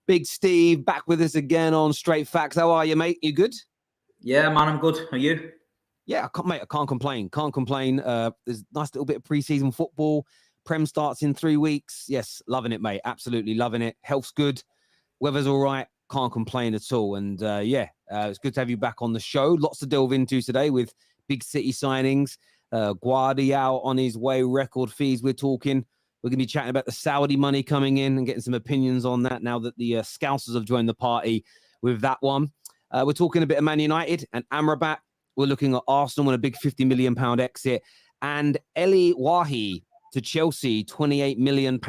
Big Steve back with us again on Straight Facts. How are you, mate? You good? Yeah, man, I'm good. Are you? Yeah, I can't complain. Can't complain. There's a nice little bit of preseason football. Prem starts in 3 weeks. Yes, loving it, mate. Absolutely loving it. Health's good. Weather's all right. Can't complain at all. And it's good to have you back on the show. Lots to delve into today with big city signings. Gvardiol on his way, record fees we're talking. We're going to be chatting about the Saudi money coming in and getting some opinions on that now that the Scousers have joined the party with that one. We're talking a bit of Man United and Amrabat. We're looking at Arsenal and a big £50 million exit. And Wahi to Chelsea, £28 million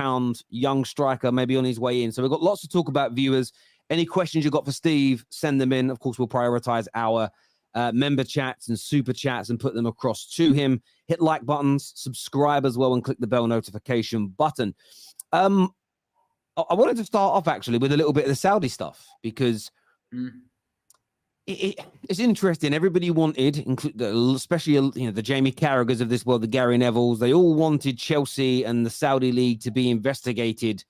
young striker, maybe on his way in. So we've got lots to talk about, viewers. Any questions you've got for Steve, send them in. Of course, we'll prioritize our member chats and super chats and put them across to him. Hit like buttons, subscribe as well, and click the bell notification button. I wanted to start off actually with a little bit of the Saudi stuff because it's interesting. Everybody wanted, especially the Jamie Carragher's of this world, the Gary Nevilles, they all wanted Chelsea and the Saudi League to be investigated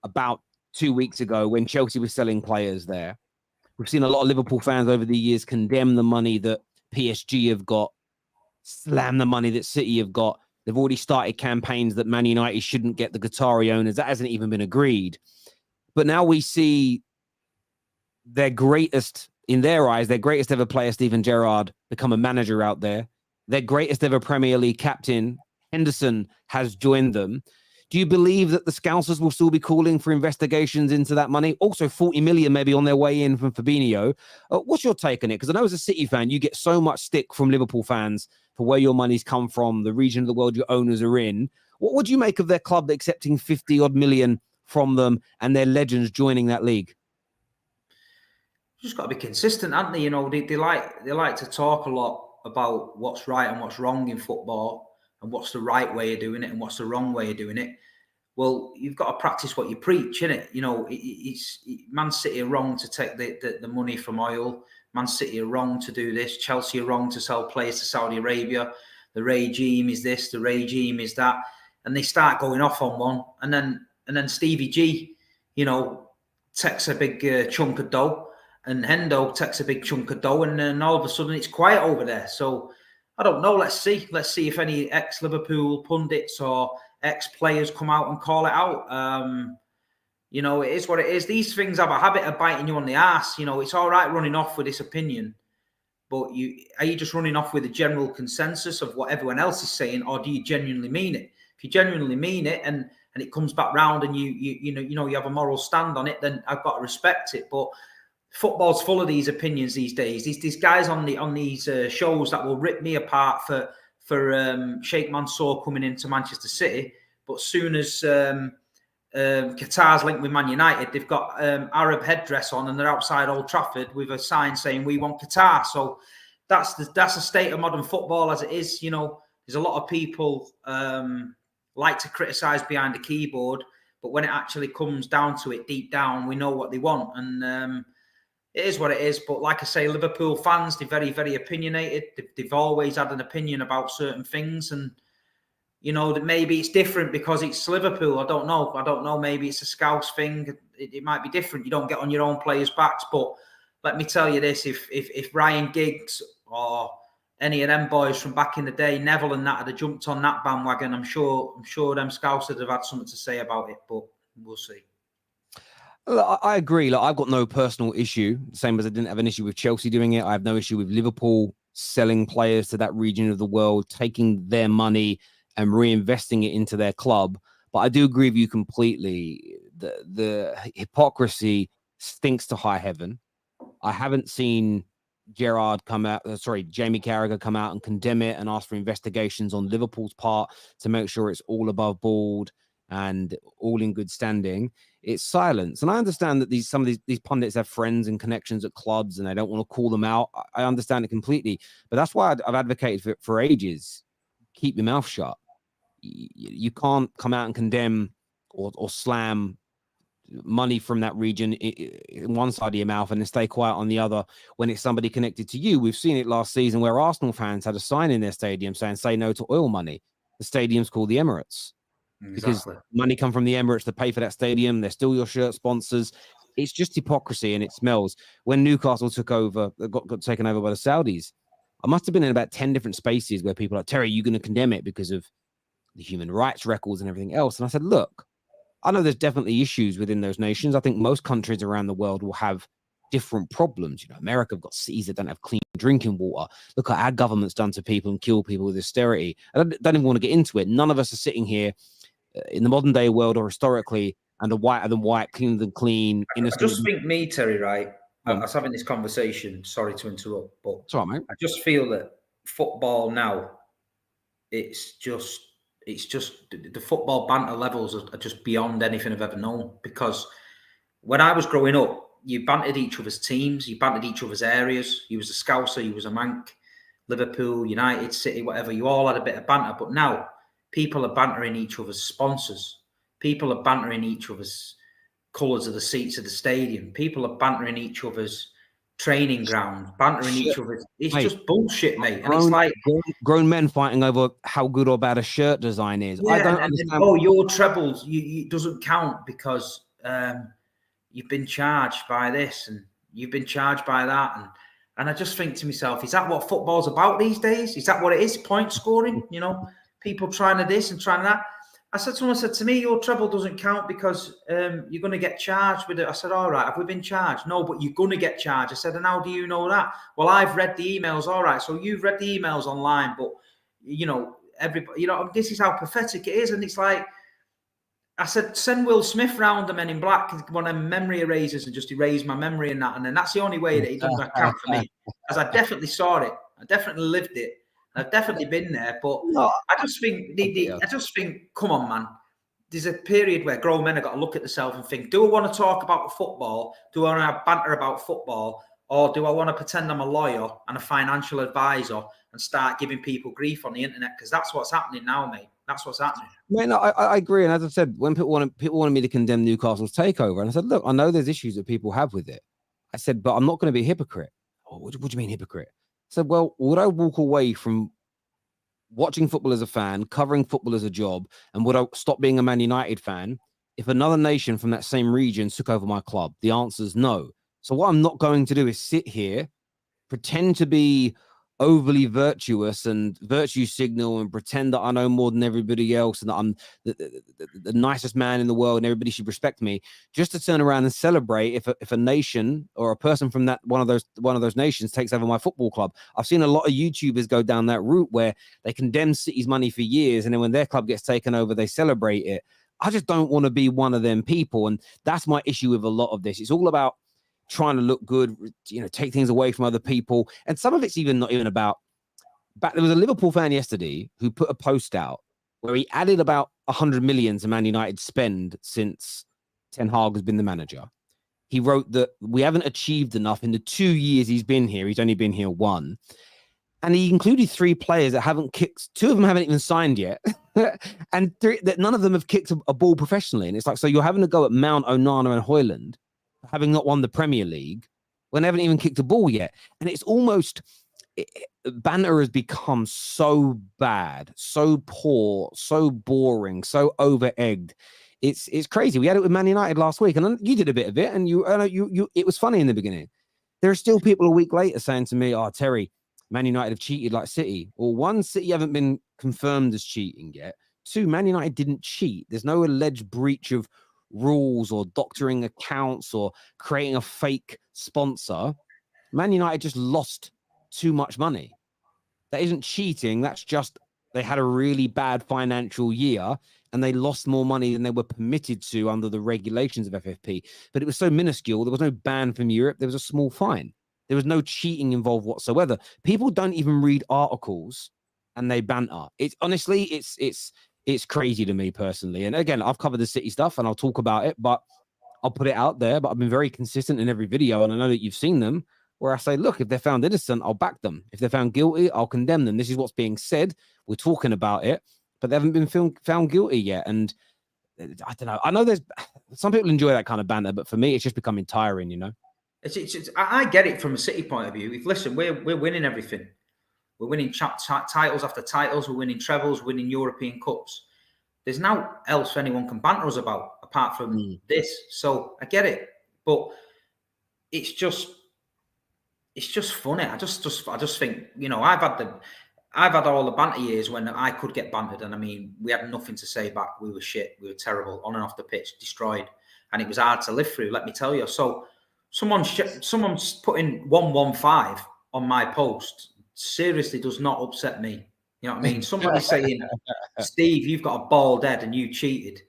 about 2 weeks ago when Chelsea was selling players there. We've seen a lot of Liverpool fans over the years condemn the money that PSG have got, slam the money that City have got. They've already started campaigns that Man United shouldn't get the Qatari owners. That hasn't even been agreed. But now we see their greatest, in their eyes, their greatest ever player, Steven Gerrard, become a manager out there. Their greatest ever Premier League captain, Henderson, has joined them. Do you believe that the Scousers will still be calling for investigations into that money? Also, 40 million maybe on their way in from Fabinho. What's your take on it? Because I know as a City fan, you get so much stick from Liverpool fans for where your money's come from, the region of the world your owners are in. What would you make of their club accepting 50 odd million from them and their legends joining that league? Just got to be consistent, haven't they? You know, they like to talk a lot about what's right and what's wrong in football, and what's the right way of doing it and what's the wrong way of doing it. Well, you've got to practice what you preach, innit? You know, Man City are wrong to take the money from oil. Man City are wrong to do this. Chelsea are wrong to sell players to Saudi Arabia. The regime is this, the regime is that. And they start going off on one. And then Stevie G, takes a big chunk of dough. And Hendo takes a big chunk of dough. And then all of a sudden it's quiet over there. So I don't know. Let's see. Let's see if any ex-Liverpool pundits or ex-players come out and call it out. It is what it is. These things have a habit of biting you on the arse. It's all right running off with this opinion, but are you just running off with the general consensus of what everyone else is saying, or do you genuinely mean it? If you genuinely mean it and it comes back round and you have a moral stand on it, then I've got to respect it. But football's full of these opinions these days. These guys on these shows that will rip me apart for Sheikh Mansour coming into Manchester City, but soon as Qatar's linked with Man United, they've got Arab headdress on and they're outside Old Trafford with a sign saying "We want Qatar." So that's the state of modern football as it is. There's a lot of people like to criticise behind the keyboard, but when it actually comes down to it, deep down, we know what they want, and it is what it is. But like I say, Liverpool fans, they're very, very opinionated. They've always had an opinion about certain things, and that maybe it's different because it's Liverpool. I don't know. Maybe it's a Scouse thing. It might be different. You don't get on your own players' backs. But let me tell you this: if Ryan Giggs or any of them boys from back in the day, Neville and that, had jumped on that bandwagon, I'm sure them Scousers would have had something to say about it. But we'll see. I agree. I've got no personal issue, same as I didn't have an issue with Chelsea doing it. I have no issue with Liverpool selling players to that region of the world, taking their money and reinvesting it into their club. But I do agree with you completely. The hypocrisy stinks to high heaven. I haven't seen Jamie Carragher come out and condemn it and ask for investigations on Liverpool's part to make sure it's all above board and all in good standing. It's silence. And I understand that some of these pundits have friends and connections at clubs and they don't want to call them out. I understand it completely. But that's why I've advocated for ages. Keep your mouth shut. You can't come out and condemn or slam money from that region in one side of your mouth and then stay quiet on the other when it's somebody connected to you. We've seen it last season where Arsenal fans had a sign in their stadium saying, say no to oil money. The stadium's called the Emirates. Because money come from the Emirates to pay for that stadium. They're still your shirt sponsors. It's just hypocrisy and it smells. When Newcastle took over, got taken over by the Saudis, I must have been in about 10 different spaces where people are like, Terry, you're going to condemn it because of the human rights records and everything else. And I said, look, I know there's definitely issues within those nations. I think most countries around the world will have different problems. You know, America have got cities that don't have clean drinking water. Look at our government's done to people and kill people with austerity. I don't even want to get into it. None of us are sitting here in the modern day world or historically and the whiter than white, cleaner than clean. I just think Terry, right? I was having this conversation. Sorry to interrupt, but it's all right, mate. I just feel that football now, it's just the football banter levels are just beyond anything I've ever known. Because when I was growing up, you bantered each other's teams, you bantered each other's areas. You was a Scouser, you was a Manc, Liverpool, United, City, whatever. You all had a bit of banter. But now people are bantering each other's sponsors. People are bantering each other's colours of the seats of the stadium. People are bantering each other's training ground, bantering each other. It's just bullshit, mate. And it's like grown men fighting over how good or bad a shirt design is. Yeah, I don't understand. Your trebles, it doesn't count because you've been charged by this and you've been charged by that. And I just think to myself, is that what football's about these days? Is that what it is? Point scoring? You know, people trying to this and trying to that. Someone said to me, your treble doesn't count because you're going to get charged with it. I said, all right, have we been charged? No, but you're going to get charged. I said, and how do you know that? Well, I've read the emails. All right, so you've read the emails online, but, you know, everybody, you know, this is how pathetic it is. And it's like, I said, send Will Smith round the Men in Black, one of them memory erasers, and just erase my memory and that. And then that's the only way that it doesn't count for me. Because I definitely saw it. I definitely lived it. I've definitely been there, but I just think, come on, man. There's a period where grown men have got to look at themselves and think, do I want to talk about football? Do I want to have banter about football? Or do I want to pretend I'm a lawyer and a financial advisor and start giving people grief on the internet? Because that's what's happening now, mate. That's what's happening. Man, I agree. And as I said, when people wanted me to condemn Newcastle's takeover, and I said, look, I know there's issues that people have with it. I said, but I'm not going to be a hypocrite. Oh, what do you mean hypocrite? I said, well, would I walk away from watching football as a fan, covering football as a job, and would I stop being a Man United fan if another nation from that same region took over my club? The answer is no. So what I'm not going to do is sit here, pretend to be overly virtuous and virtue signal and pretend that I know more than everybody else and that I'm the nicest man in the world and everybody should respect me, just to turn around and celebrate if a nation or a person from that one of those nations takes over my football club. I've seen a lot of YouTubers go down that route where they condemn City's money for years, and then when their club gets taken over, they celebrate it. I just don't want to be one of them people, and that's my issue with a lot of this. It's all about trying to look good, you know, take things away from other people. And some of it's even not even about there was a Liverpool fan yesterday who put a post out where he added about 100 million to Man United spend since Ten Hag has been the manager. He wrote that we haven't achieved enough in the 2 years he's been here. He's only been here one. And he included 3 players that haven't kicked. 2 of them haven't even signed yet. And none of them have kicked a ball professionally. And it's like, so you're having to go at Mount, Onana and Højlund, having not won the Premier League, when they haven't even kicked a ball yet. And it's almost, banter has become so bad, so poor, so boring, so over-egged. It's crazy. We had it with Man United last week, and you did a bit of it, and you it was funny in the beginning. There are still people a week later saying to me, oh, Terry, Man United have cheated like City. Well, 1, City haven't been confirmed as cheating yet. 2, Man United didn't cheat. There's no alleged breach of rules or doctoring accounts or creating a fake sponsor. Man United just lost too much money. That isn't cheating. That's just they had a really bad financial year and they lost more money than they were permitted to under the regulations of FFP. But it was so minuscule. There was no ban from Europe. There was a small fine. There was no cheating involved whatsoever. People don't even read articles and they banter. It's honestly, it's crazy to me personally. And again, I've covered the City stuff and I'll talk about it, but I'll put it out there. But I've been very consistent in every video. And I know that you've seen them where I say, look, if they're found innocent, I'll back them. If they're found guilty, I'll condemn them. This is what's being said. We're talking about it, but they haven't been found guilty yet. And I don't know. I know there's some people enjoy that kind of banter, but for me, it's just becoming tiring, you know? I get it from a City point of view. If listen, we're winning everything. We're winning titles after titles. We're winning trebles, winning European Cups. There's now else anyone can banter us about apart from this. So I get it, but it's just funny. I just think, you know, I've had all the banter years when I could get bantered, and I mean, we had nothing to say back. We were shit. We were terrible on and off the pitch, destroyed, and it was hard to live through. Let me tell you. So someone's putting 115 on my post. Seriously, does not upset me. You know what I mean? Somebody saying, Steve, you've got a bald head and you cheated,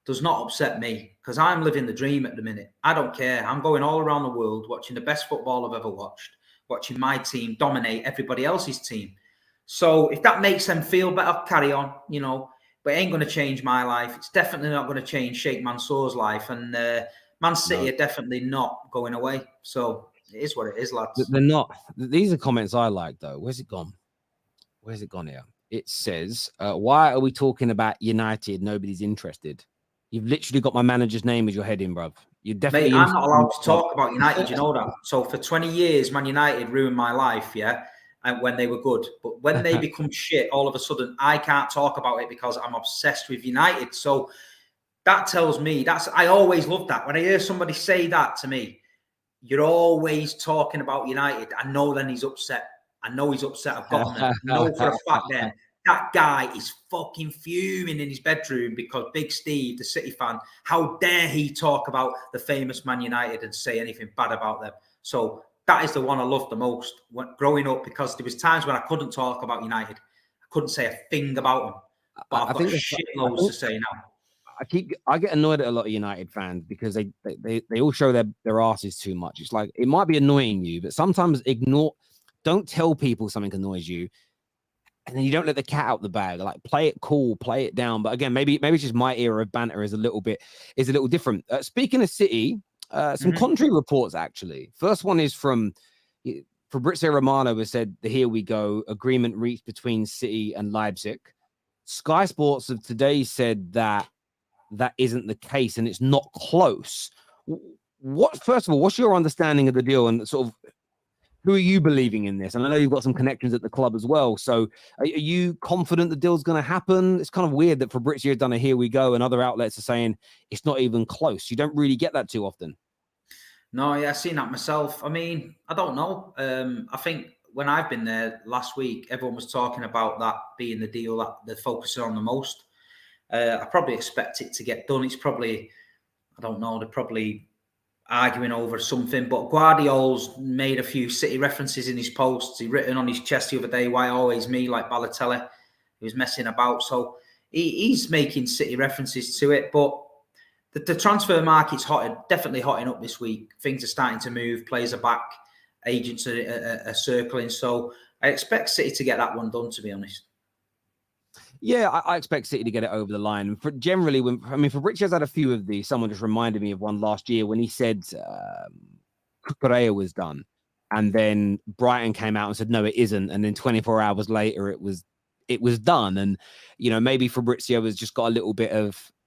does not upset me, because I'm living the dream at the minute. I don't care. I'm going all around the world watching the best football I've ever watched, watching my team dominate everybody else's team. So if that makes them feel better, carry on, you know, but it ain't going to change my life. It's definitely not going to change Sheikh Mansour's life. And Man City are definitely not going away. So it is what it is, lads. They're not. These are comments I like, though. Where's it gone? Where's it gone here? It says, why are we talking about United? Nobody's interested. You've literally got my manager's name as your heading, bruv. You're definitely. Mate, I'm not allowed to talk about United, you know that. So for 20 years, Man United ruined my life, yeah, and when they were good. But when they become shit, all of a sudden, I can't talk about it because I'm obsessed with United. So that tells me, I always love that. When I hear somebody say that to me, you're always talking about United. I know then he's upset. I know he's upset. I've got him. I know for a fact then that guy is fucking fuming in his bedroom because Big Steve, the City fan, how dare he talk about the famous Man United and say anything bad about them. So that is the one I loved the most growing up, because there was times when I couldn't talk about United. I couldn't say a thing about them. But I've got shitloads to say now. I get annoyed at a lot of United fans because they all show their asses too much. It's like, it might be annoying you, but sometimes don't tell people something annoys you, and then you don't let the cat out the bag. Like, play it cool, play it down. But again, maybe it's just my era of banter is a little different. Speaking of City, some contrary reports actually. First one is from Fabrizio Romano, who said, "Here we go. Agreement reached between City and Leipzig." Sky Sports of today said that isn't the case and it's not close. First of all, what's your understanding of the deal, and sort of who are you believing in this? And I know you've got some connections at the club as well. So are you confident the deal's going to happen? It's kind of weird that Fabrizio has done a "here we go" and other outlets are saying it's not even close. You don't really get that too often. No, yeah, I've seen that myself. I mean, I don't know. I think when I've been there last week, everyone was talking about that being the deal that they're focusing on the most. I probably expect it to get done. It's probably, I don't know, they're probably arguing over something, but Gvardiol's made a few City references in his posts. He written on his chest the other day, "Why always me?" like Balotelli. He was messing about. So he's making City references to it, but the transfer market's definitely hotting up this week. Things are starting to move. Players are back. Agents are circling. So I expect City to get that one done, to be honest. Yeah, I expect City to get it over the line. Generally, Fabrizio's had a few of these. Someone just reminded me of one last year when he said Cucurella was done. And then Brighton came out and said, no, it isn't. And then 24 hours later, it was done. And, you know, maybe Fabrizio has just got a little bit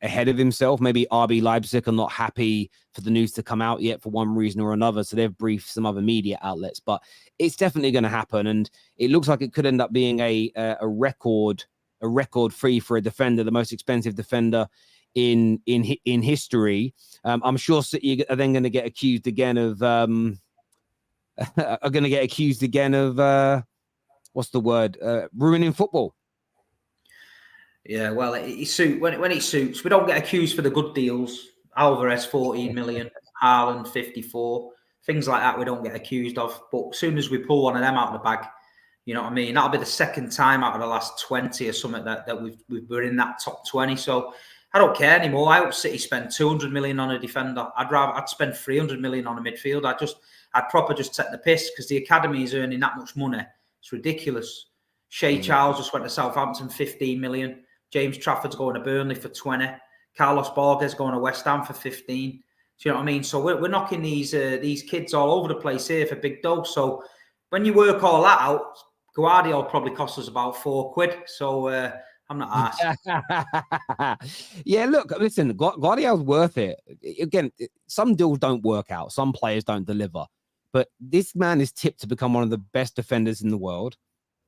ahead of himself. Maybe RB Leipzig are not happy for the news to come out yet for one reason or another. So they've briefed some other media outlets. But it's definitely going to happen. And it looks like it could end up being a record fee for a defender, the most expensive defender in history. I'm sure City are then going to get accused again of what's the word? Ruining football. Yeah, well, when it suits, we don't get accused for the good deals. Alvarez 14 million, Haaland 54, things like that. We don't get accused of. But as soon as we pull one of them out of the bag, you know what I mean? That'll be the second time out of the last 20 or something that we're in that top 20. So I don't care anymore. I hope City spend 200 million on a defender. I'd spend 300 million on a midfield. I'd proper just take the piss, because the academy is earning that much money. It's ridiculous. Shea Charles just went to Southampton, 15 million. James Trafford's going to Burnley for 20. Carlos Borges going to West Ham for 15. Do you know what I mean? So we're knocking these kids all over the place here for big dough. So when you work all that out, Gvardiol probably cost us about £4. So I'm not asked. Yeah, look, listen, Gvardiol's worth it. Again, some deals don't work out. Some players don't deliver. But this man is tipped to become one of the best defenders in the world.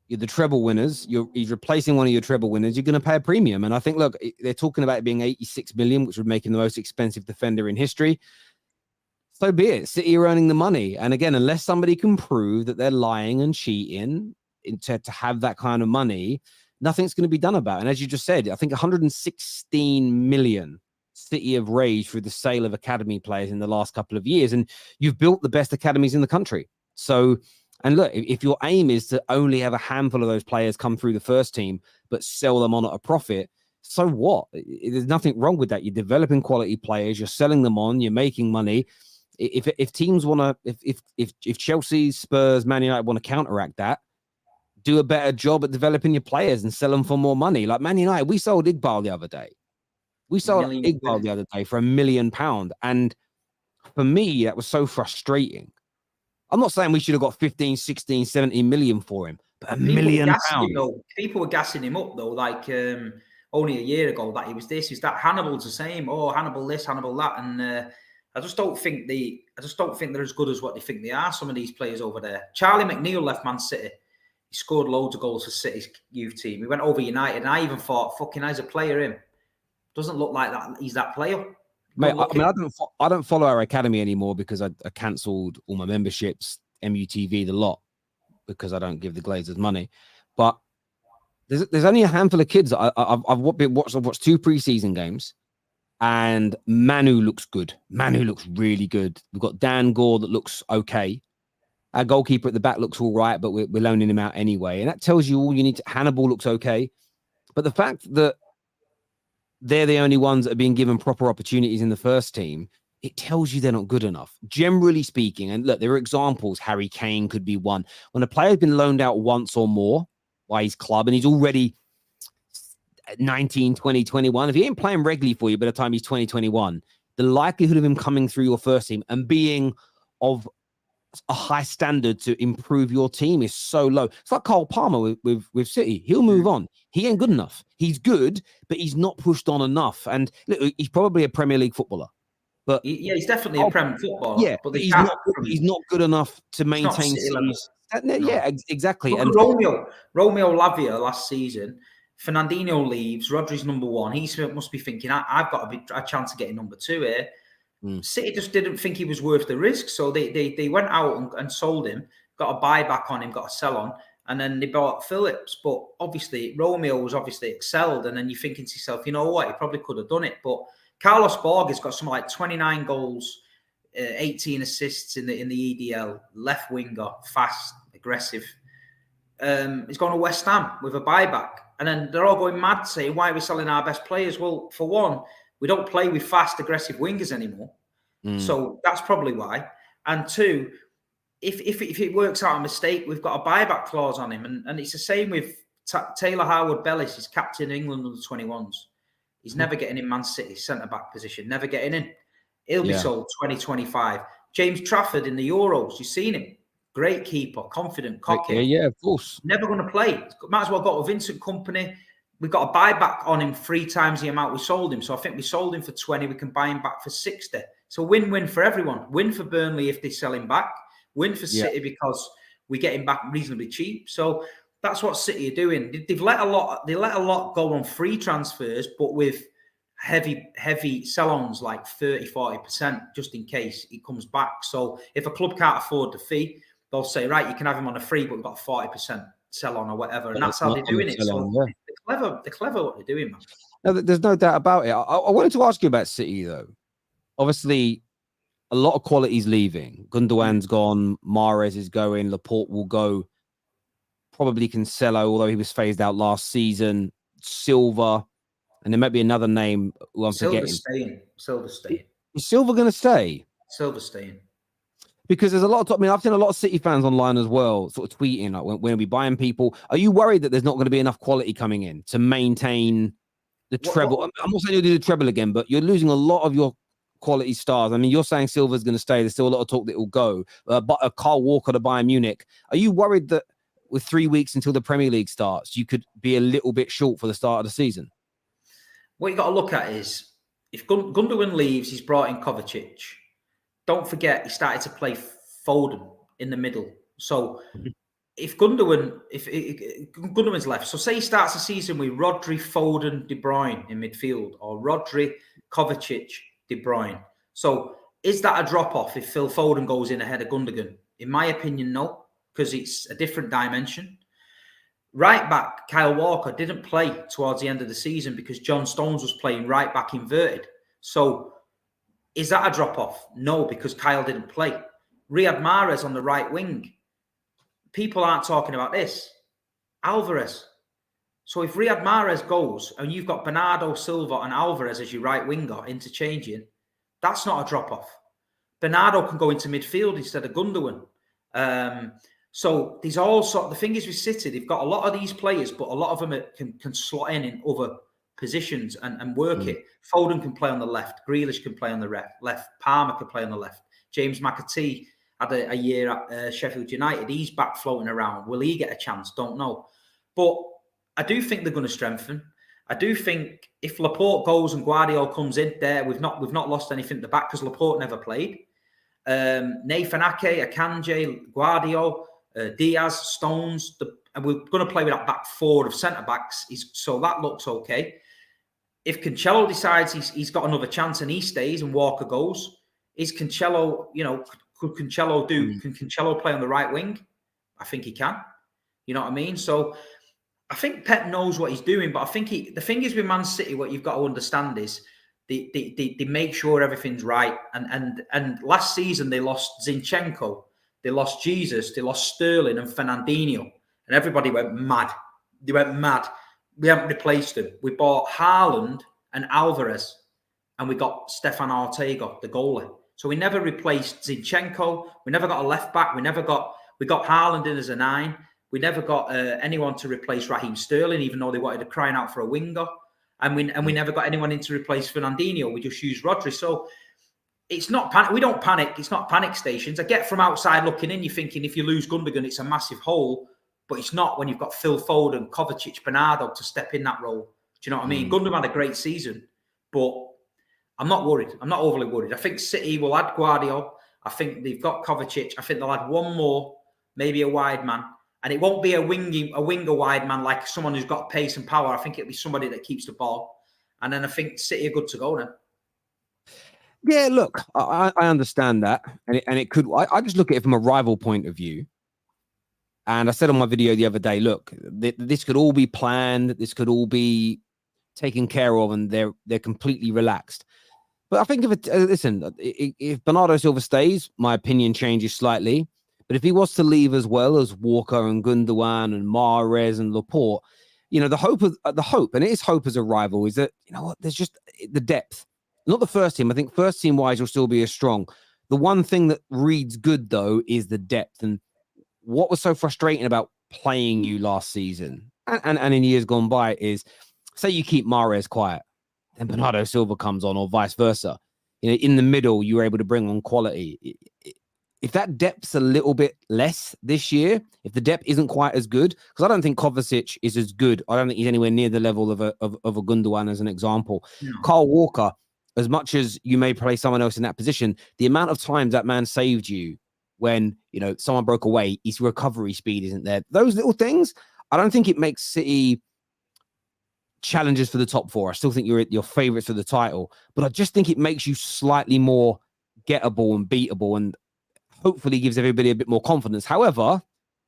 You're the treble winners. He's replacing one of your treble winners. You're going to pay a premium. And I think, look, they're talking about it being 86 million, which would make him the most expensive defender in history. So be it. City are earning the money. And again, unless somebody can prove that they're lying and cheating to have that kind of money, nothing's going to be done about it. And as you just said, I think 116 million City have raised through the sale of academy players in the last couple of years. And you've built the best academies in the country. So, and look, if your aim is to only have a handful of those players come through the first team, but sell them on at a profit, so what? There's nothing wrong with that. You're developing quality players, you're selling them on, you're making money. If teams want to, if Chelsea, Spurs, Man United want to counteract that, do a better job at developing your players and sell them for more money. Like Man United, we sold Iqbal the other day. We sold Iqbal the other day for £1 million. And for me, that was so frustrating. I'm not saying we should have got 15, 16, 17 million for him, but £1 million. People were gassing him up though, like only a year ago, that he was this, is that. Hannibal's the same. Oh, Hannibal this, Hannibal that. And I just don't think they're as good as what they think they are, some of these players over there. Charlie McNeil left Man City. He scored loads of goals for City's youth team. He went over United, and I even thought, fucking, as a player, him doesn't look like that. He's that player. Mate, I don't follow our academy anymore because I cancelled all my memberships, MUTV, the lot, because I don't give the Glazers money. But there's only a handful of kids. I've watched 2 preseason games, and Manu looks good. Manu looks really good. We've got Dan Gore that looks okay. Our goalkeeper at the back looks all right, but we're loaning him out anyway. And that tells you all you need to. Hannibal looks okay. But the fact that they're the only ones that are being given proper opportunities in the first team, it tells you they're not good enough, generally speaking. And look, there are examples. Harry Kane could be one. When a player's been loaned out once or more by his club and he's already 19, 20, 21, if he ain't playing regularly for you by the time he's 20, 21, the likelihood of him coming through your first team and being of a high standard to improve your team is so low. It's like Cole Palmer with City. He'll move on. He ain't good enough. He's good, but he's not pushed on enough. And look, he's probably a Premier League footballer. But he's definitely a Premier footballer. Yeah, but he's not good enough to maintain. Yeah, exactly. Look, and Romeo Lavia last season, Fernandinho leaves, Rodri's number 1. He must be thinking, I've got a chance of getting number 2 here. City just didn't think he was worth the risk, so they went out and sold him, got a buyback on him, got a sell on, and then they bought Phillips. But obviously Romeo was excelled, and then you're thinking to yourself, you know what, he probably could have done it. But Carlos Borges got something like 29 goals, 18 assists in the EDL, left winger, fast, aggressive. He's gone to West Ham with a buyback, and then they're all going mad saying, why are we selling our best players? Well, for one, we don't play with fast, aggressive wingers anymore. So that's probably why. And 2, if it works out a mistake, we've got a buyback clause on him. And it's the same with Taylor Howard-Bellis. He's captain England under 21s. He's never getting in Man City centre-back position, never getting in. He'll be sold 2025. James Trafford in the Euros, you've seen him. Great keeper, confident, cocky. Yeah, of course. Never going to play. Might as well got a Vincent Kompany. We've got a buyback on him 3 times the amount we sold him. So I think we sold him for 20. We can buy him back for 60. So win-win for everyone. Win for Burnley if they sell him back. Win for City because we get him back reasonably cheap. So that's what City are doing. They let a lot go on free transfers, but with heavy sell-ons like 30-40% just in case he comes back. So if a club can't afford the fee, they'll say, right, you can have him on a free, but we've got 40% sell on or whatever. And that's how they're doing it. So they're clever what they're doing, man. No, there's no doubt about it. I wanted to ask you about City, though. Obviously, a lot of quality's leaving. Gundogan's gone. Mahrez is going. Laporte will go. Probably Cancelo, although he was phased out last season. Silva. And there might be another name who I'm forgetting. Silva's staying. Is Silva going to stay? Silva's staying. Because there's a lot of, I've seen a lot of City fans online as well, sort of tweeting, like, when are we buying people? Are you worried that there's not going to be enough quality coming in to maintain the treble? I'm not saying you'll do the treble again, but you're losing a lot of your quality stars. I mean, you're saying Silva's going to stay. There's still a lot of talk that will go. But Carl Walker to Bayern Munich. Are you worried that with 3 weeks until the Premier League starts, you could be a little bit short for the start of the season? What you got to look at is if Gundogan leaves, he's brought in Kovacic. Don't forget, he started to play Foden in the middle. So if Gundogan's left, so say he starts the season with Rodri, Foden, De Bruyne in midfield, or Rodri, Kovacic, De Bruyne. So is that a drop-off if Phil Foden goes in ahead of Gundogan? In my opinion, no, because it's a different dimension. Right back, Kyle Walker didn't play towards the end of the season because John Stones was playing right back inverted. So is that a drop-off? No, because Kyle didn't play. Riyad Mahrez on the right wing. People aren't talking about this. Alvarez. So if Riyad Mahrez goes and you've got Bernardo Silva and Alvarez as your right winger interchanging, that's not a drop-off. Bernardo can go into midfield instead of Gundogan. So there's all sort. The thing is with City, they've got a lot of these players, but a lot of them can slot in other positions and work it. Foden can play on the left. Grealish can play on the left. Palmer can play on the left. James McAtee had a year at Sheffield United. He's back floating around. Will he get a chance? Don't know. But I do think they're going to strengthen. I do think if Laporte goes and Gvardiol comes in there, we've not lost anything at the back because Laporte never played. Nathan Ake, Akanji, Gvardiol, Diaz, Stones, and we're going to play with that back four of centre-backs. So that looks okay. If Cancelo decides he's got another chance and he stays and Walker goes, is Cancelo, could Cancelo play on the right wing? I think he can. You know what I mean? So I think Pep knows what he's doing, but I think the thing is with Man City, what you've got to understand is they make sure everything's right. And last season they lost Zinchenko, they lost Jesus, they lost Sterling and Fernandinho, and everybody went mad. They went mad. We haven't replaced them. We bought Haaland and Alvarez, and we got Stefan Ortega, the goalie. So we never replaced Zinchenko. We never got a left back. We got Haaland in as a 9. We never got anyone to replace Raheem Sterling, even though they wanted to crying out for a winger. And we never got anyone in to replace Fernandinho. We just used Rodri. So it's not panic. We don't panic. It's not panic stations. I get from outside looking in, you're thinking if you lose Gundogan, it's a massive hole. But it's not when you've got Phil Foden, Kovacic, Bernardo to step in that role. Do you know what I mean? Gundogan had a great season, but I'm not worried. I'm not overly worried. I think City will add Gvardiol. I think they've got Kovacic. I think they'll add one more, maybe a wide man. And it won't be a winger wide man like someone who's got pace and power. I think it'll be somebody that keeps the ball. And then I think City are good to go then. Yeah, look, I understand that. And it could, I just look at it from a rival point of view. And I said on my video the other day, look, this could all be planned. This could all be taken care of, and they're completely relaxed. But I think if Bernardo Silva stays, my opinion changes slightly. But if he was to leave as well as Walker and Gundogan and Mahrez and Laporte, the hope, and it is hope as a rival, is that, there's just the depth. Not the first team. I think first team wise, you'll still be as strong. The one thing that reads good, though, is the depth. And what was so frustrating about playing you last season and in years gone by is, say you keep Mahrez quiet, then Bernardo Silva comes on, or vice versa. In the middle, you were able to bring on quality. If that depth's a little bit less this year, if the depth isn't quite as good, because I don't think Kovacic is as good. I don't think he's anywhere near the level of a Gundogan, as an example. No. Kyle Walker, as much as you may play someone else in that position, the amount of times that man saved you when, someone broke away, his recovery speed isn't there. Those little things, I don't think it makes City challengers for the top 4. I still think you're your favourites for the title, but I just think it makes you slightly more gettable and beatable, and hopefully gives everybody a bit more confidence. However,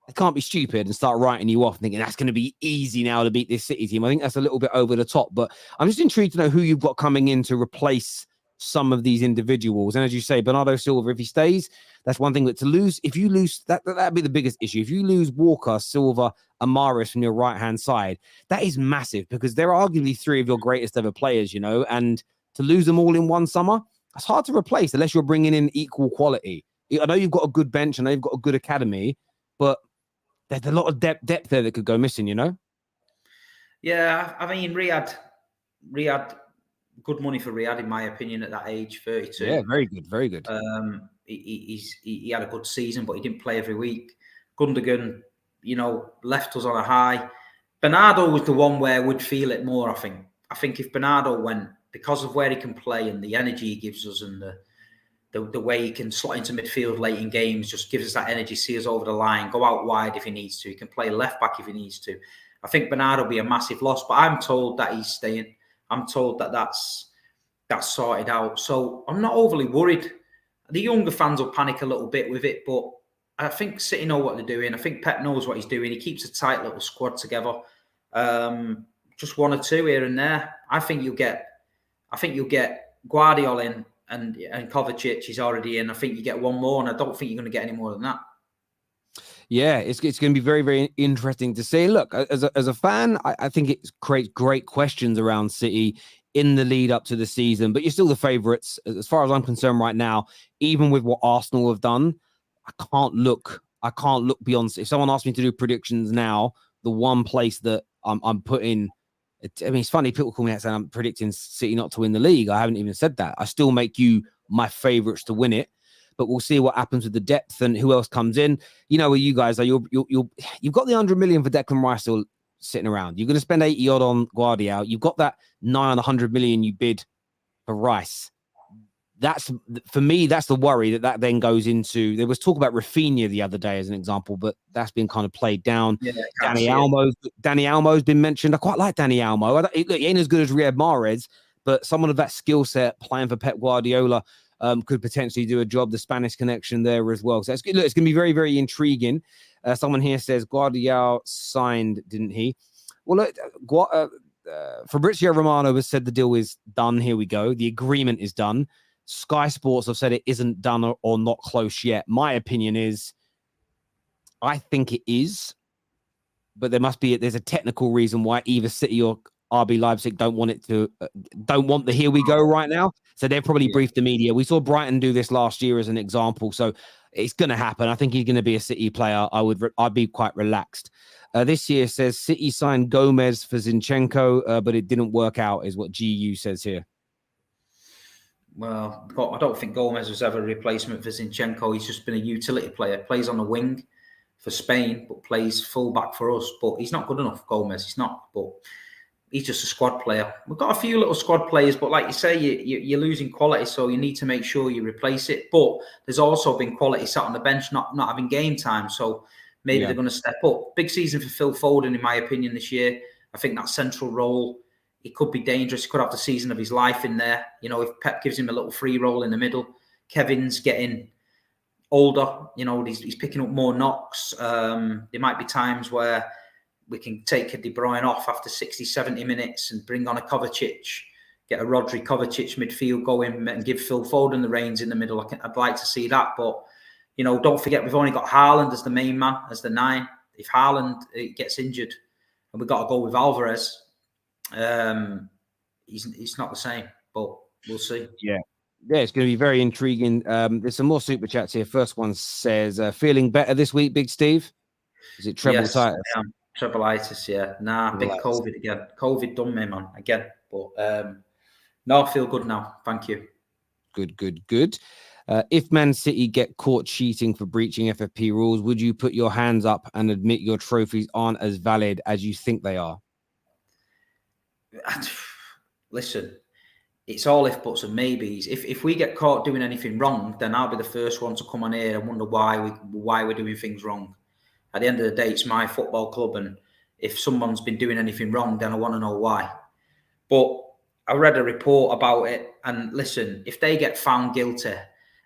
they can't be stupid and start writing you off thinking that's going to be easy now to beat this City team. I think that's a little bit over the top, but I'm just intrigued to know who you've got coming in to replace some of these individuals. And as you say, Bernardo Silva, if he stays, that's one thing. But to lose, if you lose, that'd be the biggest issue. If you lose Walker, Silva, and Mahrez from your right-hand side, that is massive, because they're arguably 3 of your greatest ever players, and to lose them all in one summer, that's hard to replace unless you're bringing in equal quality. I know you've got a good bench, I know you've got a good academy, but there's a lot of depth there that could go missing, Yeah, I mean, Riyad, good money for Riyad, in my opinion, at that age, 32. Yeah, very good, very good. He had a good season, but he didn't play every week. Gundogan, left us on a high. Bernardo was the one where we'd feel it more, I think. I think if Bernardo went, because of where he can play and the energy he gives us and the way he can slot into midfield late in games, just gives us that energy, see us over the line, go out wide if he needs to. He can play left back if he needs to. I think Bernardo will be a massive loss, but I'm told that he's staying. I'm told that that's sorted out. So I'm not overly worried. The younger fans will panic a little bit with it, but I think City know what they're doing. I think Pep knows what he's doing. He keeps a tight little squad together. Just one or two here and there. I think you'll get Gvardiol in and Kovacic is already in. I think you get one more, and I don't think you're going to get any more than that. Yeah, it's going to be very, very interesting to see. Look, as a fan, I think it creates great questions around City in the lead up to the season, but you're still the favourites. As far as I'm concerned right now, even with what Arsenal have done, I can't look beyond. If someone asked me to do predictions now, the one place that I'm putting, I mean, it's funny, people call me out saying I'm predicting City not to win the league. I haven't even said that. I still make you my favourites to win it, but we'll see what happens with the depth and who else comes in. You know where you guys are. You've got the 100 million for Declan Rice still sitting around. You're going to spend 80 odd on Gvardiol. You've got that 100 million you bid for Rice. That's, for me, that's the worry that then goes into. There was talk about Rafinha the other day as an example, but that's been kind of played down. Yeah, Dani Almo's been mentioned. I quite like Dani Almo. Look, he ain't as good as Riyad Mahrez, but someone of that skill set playing for Pep Guardiola could potentially do a job. The Spanish connection there as well. So it's going to be very, very intriguing. Someone here says Gvardiol signed, didn't he? Well, look, Fabrizio Romano has said the deal is done. Here we go. The agreement is done. Sky Sports have said it isn't done or not close yet. My opinion is, I think it is, but there's a technical reason why either City or RB Leipzig don't want the here we go right now. So they've probably briefed the media. We saw Brighton do this last year as an example. So it's going to happen. I think he's going to be a City player. I'd be quite relaxed. This year says City signed Gomez for Zinchenko, but it didn't work out, is what GU says here. Well, I don't think Gomez was ever a replacement for Zinchenko. He's just been a utility player. Plays on the wing for Spain, but plays full-back for us. But he's not good enough, Gomez. He's not. But he's just a squad player. We've got a few little squad players, but like you say, you're losing quality, so you need to make sure you replace it. But there's also been quality sat on the bench, not having game time. So maybe they're going to step up. Big season for Phil Foden, in my opinion, this year. I think that central role, it could be dangerous. He could have the season of his life in there. You know, if Pep gives him a little free role in the middle. Kevin's getting older. You know, he's picking up more knocks. There might be times where we can take a De Bruyne off after 60, 70 minutes and bring on a Kovacic, get a Rodri Kovacic midfield going and give Phil Foden the reins in the middle. I'd like to see that. But, you know, don't forget, we've only got Haaland as the main man, as the 9. If Haaland gets injured and we've got to go with Alvarez, he's not the same, but we'll see. Yeah, it's going to be very intriguing. There's some more super chats here. First one says, feeling better this week, Big Steve? Is it treble-itis? Yes, treble-itis, yeah. Big COVID again. COVID done me, man, again. But no, I feel good now. Thank you. Good. If Man City get caught cheating for breaching FFP rules, would you put your hands up and admit your trophies aren't as valid as you think they are? Listen, it's all if buts and maybes. If we get caught doing anything wrong, then I'll be the first one to come on here and wonder why we're doing things wrong. At the end of the day, it's my football club, and if someone's been doing anything wrong, then I want to know why. But I read a report about it, and listen, if they get found guilty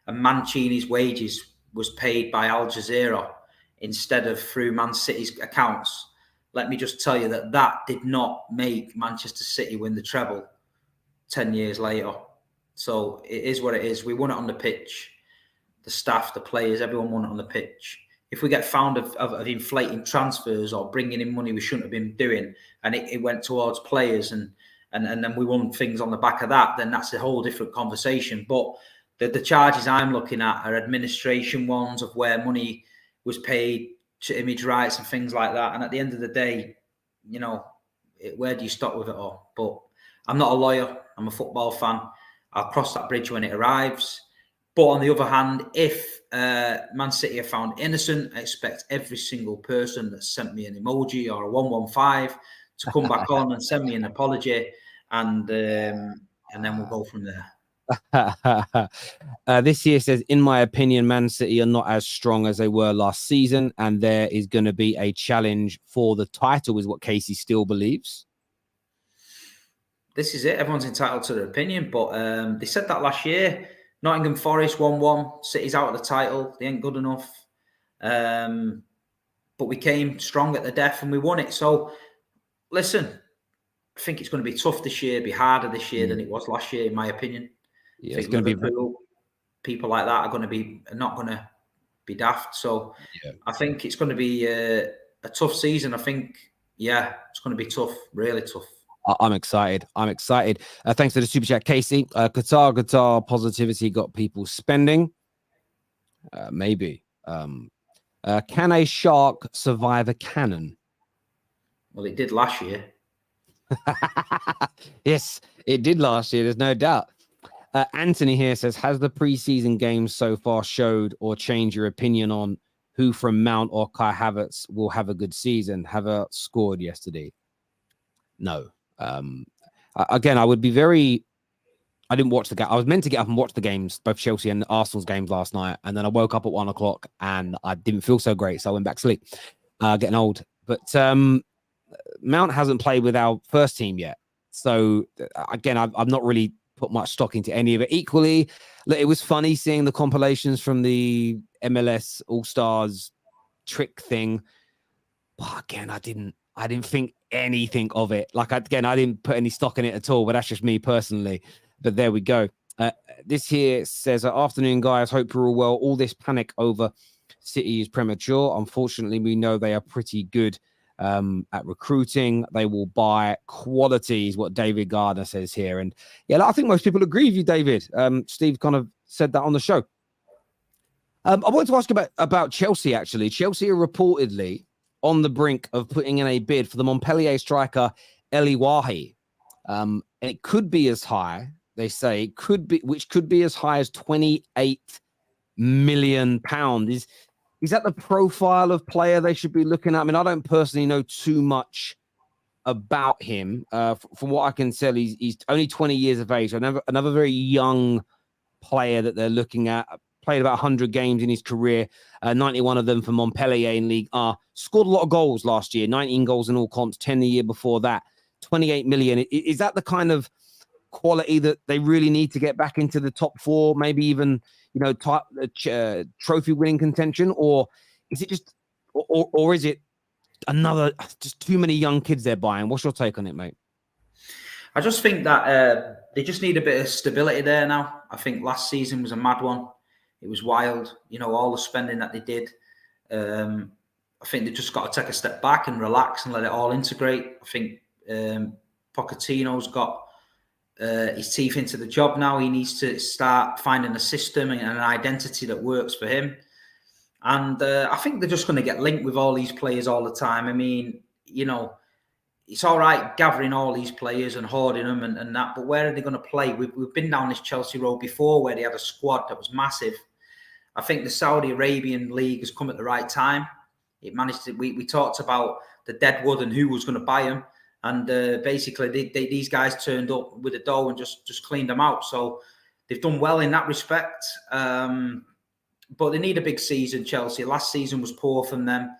and Mancini's wages was paid by Al Jazeera instead of through Man City's accounts, let me just tell you that did not make Manchester City win the treble 10 years later. So it is what it is. We won it on the pitch. The staff, the players, everyone won it on the pitch. If we get found of inflating transfers or bringing in money we shouldn't have been doing, and it went towards players and then we won things on the back of that, then that's a whole different conversation. But the charges I'm looking at are administration ones of where money was paid to image rights and things like that. And at the end of the day, you know, where do you stop with it all? But I'm not a lawyer. I'm a football fan. I'll cross that bridge when it arrives. But on the other hand, if Man City have found innocent, I expect every single person that sent me an emoji or a 115 to come back on and send me an apology, and then we'll go from there. This here says, in my opinion, Man City are not as strong as they were last season, and there is going to be a challenge for the title, is what Casey still believes. This is it. Everyone's entitled to their opinion, but they said that last year. Nottingham Forest 1-1. City's out of the title. They ain't good enough. But we came strong at the death and we won it. So, listen, I think it's going to be tough this year, be harder this year than it was last year, in my opinion. Yeah, I think it's going to be people like that are not going to be daft. So, I think it's going to be a tough season. I think, it's going to be tough, really tough. I'm excited. Thanks for the super chat, Casey. Qatar positivity got people spending. Maybe. Can a shark survive a cannon? Well, it did last year. Yes, it did last year. There's no doubt. Anthony here says, has the preseason games so far showed or changed your opinion on who from Mount or Kai Havertz will have a good season? Havertz scored yesterday. No. Again, I would be very... I didn't watch the game. I was meant to get up and watch the games, both Chelsea and Arsenal's games last night. And then I woke up at 1 o'clock and I didn't feel so great. So I went back to sleep, getting old. But Mount hasn't played with our first team yet. So again, I've not really put much stock into any of it. Equally, it was funny seeing the compilations from the MLS All-Stars trick thing. But again, I didn't think anything of it. I didn't put any stock in it at all, but that's just me personally. But there we go. This here says, afternoon, guys. Hope you're all well. All this panic over City is premature. Unfortunately, we know they are pretty good at recruiting. They will buy quality, is what David Gardner says here. And yeah, I think most people agree with you, David. Steve kind of said that on the show. I wanted to ask about Chelsea, actually. Chelsea are reportedly on the brink of putting in a bid for the Montpellier striker, Wahi. And it could be as high, they say, which could be as high as £28 million. Is that the profile of player they should be looking at? I mean, I don't personally know too much about him. From what I can tell, he's only 20 years of age. Another very young player that they're looking at. Played about 100 games in his career, 91 of them for Montpellier in League R. Scored a lot of goals last year, 19 goals in all comps, 10 the year before that, 28 million. Is that the kind of quality that they really need to get back into the top four, maybe even, trophy winning contention? Or is it just, or is it another, just too many young kids they're buying? What's your take on it, mate? I just think that they just need a bit of stability there now. I think last season was a mad one. It was wild, all the spending that they did. I think they just got to take a step back and relax and let it all integrate. I think Pochettino's got his teeth into the job now. He needs to start finding a system and an identity that works for him. And I think they're just going to get linked with all these players all the time. I mean, it's all right gathering all these players and hoarding them and that, but where are they going to play? We've been down this Chelsea road before where they had a squad that was massive. I think the Saudi Arabian League has come at the right time. It managed to. We talked about the deadwood and who was going to buy them, and basically these guys turned up with a dough and just cleaned them out. So they've done well in that respect. But they need a big season. Chelsea last season was poor from them.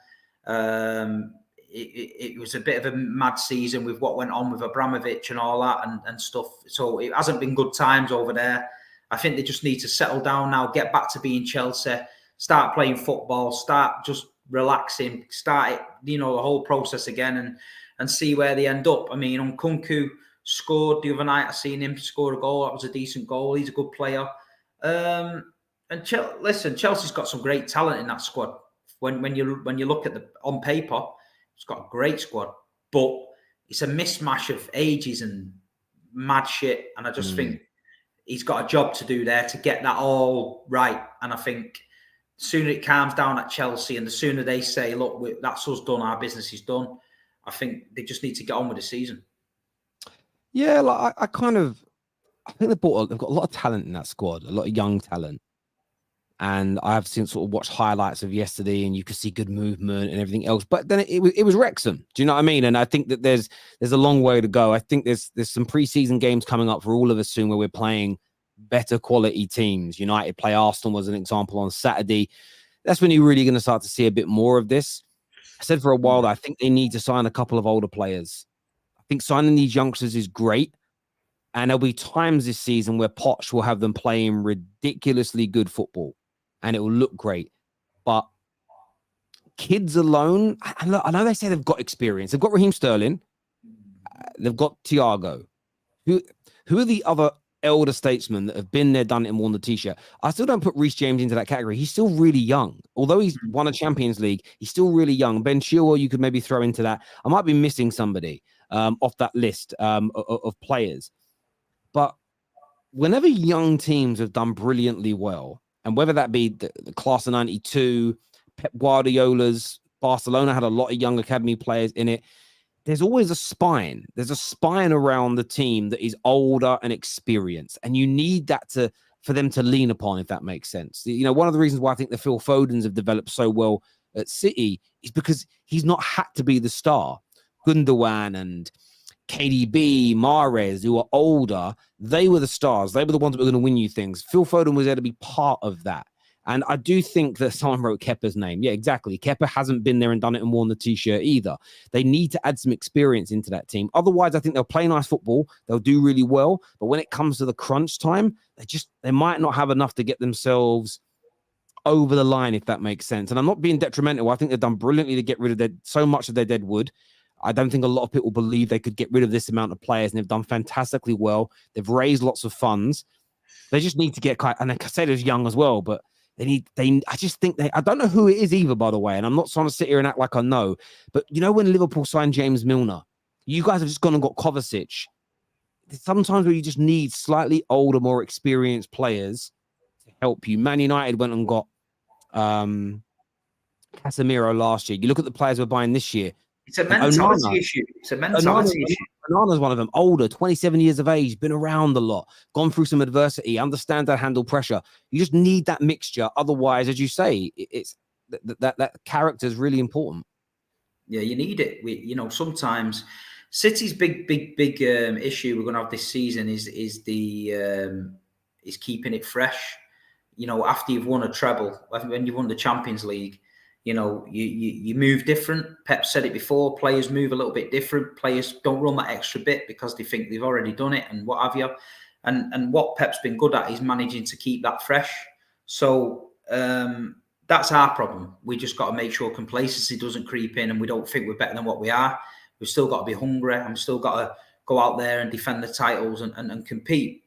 It was a bit of a mad season with what went on with Abramovich and all that and stuff. So it hasn't been good times over there. I think they just need to settle down now, get back to being Chelsea, start playing football, start just relaxing, start it, the whole process again and see where they end up. I mean, Nkunku scored the other night. I seen him score a goal. That was a decent goal. He's a good player. Listen, Chelsea's got some great talent in that squad. When you look at on paper, it's got a great squad, but it's a mismatch of ages and mad shit. And I just think he's got a job to do there to get that all right. And I think the sooner it calms down at Chelsea and the sooner they say, look, that's us done, our business is done, I think they just need to get on with the season. Yeah, I think they've got a lot of talent in that squad, a lot of young talent. And I've seen sort of watched highlights of yesterday, and you could see good movement and everything else. But then it was Wrexham. Do you know what I mean? And I think that there's a long way to go. I think there's some preseason games coming up for all of us soon where we're playing better quality teams. United play Arsenal as an example on Saturday. That's when you're really going to start to see a bit more of this. I said for a while that I think they need to sign a couple of older players. I think signing these youngsters is great. And there'll be times this season where Poch will have them playing ridiculously good football. And it will look great. But kids alone, I know they say they've got experience. They've got Raheem Sterling. They've got Thiago. Who are the other elder statesmen that have been there, done it, and worn the T-shirt? I still don't put Reece James into that category. He's still really young. Although he's won a Champions League, he's still really young. Ben Chilwell, you could maybe throw into that. I might be missing somebody off that list of players. But whenever young teams have done brilliantly well, and whether that be the class of 92, Pep Guardiola's Barcelona had a lot of young academy players in it, there's always a spine. There's a spine around the team that is older and experienced. And you need that for them to lean upon, if that makes sense. You know, one of the reasons why I think the Phil Fodens have developed so well at City is because he's not had to be the star. Gundogan and KDB, Mahrez, who are older, they were the stars. They were the ones that were going to win you things. Phil Foden was there to be part of that. And I do think that someone wrote Kepa's name. Yeah, exactly. Kepa hasn't been there and done it and worn the T-shirt either. They need to add some experience into that team. Otherwise, I think they'll play nice football. They'll do really well. But when it comes to the crunch time, they might not have enough to get themselves over the line, if that makes sense. And I'm not being detrimental. I think they've done brilliantly to get rid of so much of their dead wood. I don't think a lot of people believe they could get rid of this amount of players, and they've done fantastically well. They've raised lots of funds. They just need to get and Casado's young as well, but I just think I don't know who it is either, by the way, and I'm not trying to sit here and act like I know, but you know when Liverpool signed James Milner, you guys have just gone and got Kovacic. There's sometimes where you just need slightly older, more experienced players to help you. Man United went and got Casemiro last year. You look at the players we're buying this year. It's a mentality issue. It's a mentality issue. Onana's one of them. Older, 27 years of age, been around a lot, gone through some adversity, understands how to handle pressure. You just need that mixture. Otherwise, as you say, it's that character is really important. Yeah, you need it. Sometimes City's big issue we're going to have this season is keeping it fresh. After you've won a treble, when you've won the Champions League, you move different. Pep said it before, players move a little bit different. Players don't run that extra bit because they think they've already done it and what have you. And what Pep's been good at is managing to keep that fresh. So that's our problem. We just got to make sure complacency doesn't creep in and we don't think we're better than what we are. We've still got to be hungry and we've still got to go out there and defend the titles and compete.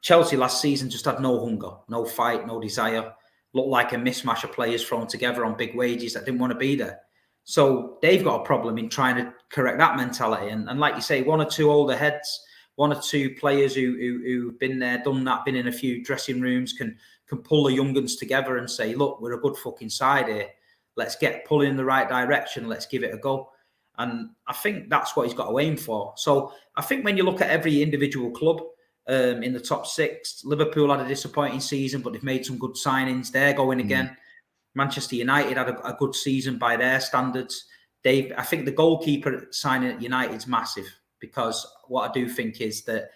Chelsea last season just had no hunger, no fight, no desire. Looked like a mismatch of players thrown together on big wages that didn't want to be there. So they've got a problem in trying to correct that mentality. And like you say, one or two older heads, one or two players who've been there, done that, been in a few dressing rooms, can pull the young guns together and say, look, we're a good fucking side here. Let's get pulling in the right direction. Let's give it a go. And I think that's what he's got to aim for. So I think when you look at every individual club, in the top six, Liverpool had a disappointing season, but they've made some good signings. They're going again. Manchester United had a good season by their standards. I think the goalkeeper signing at United's massive because what I do think is that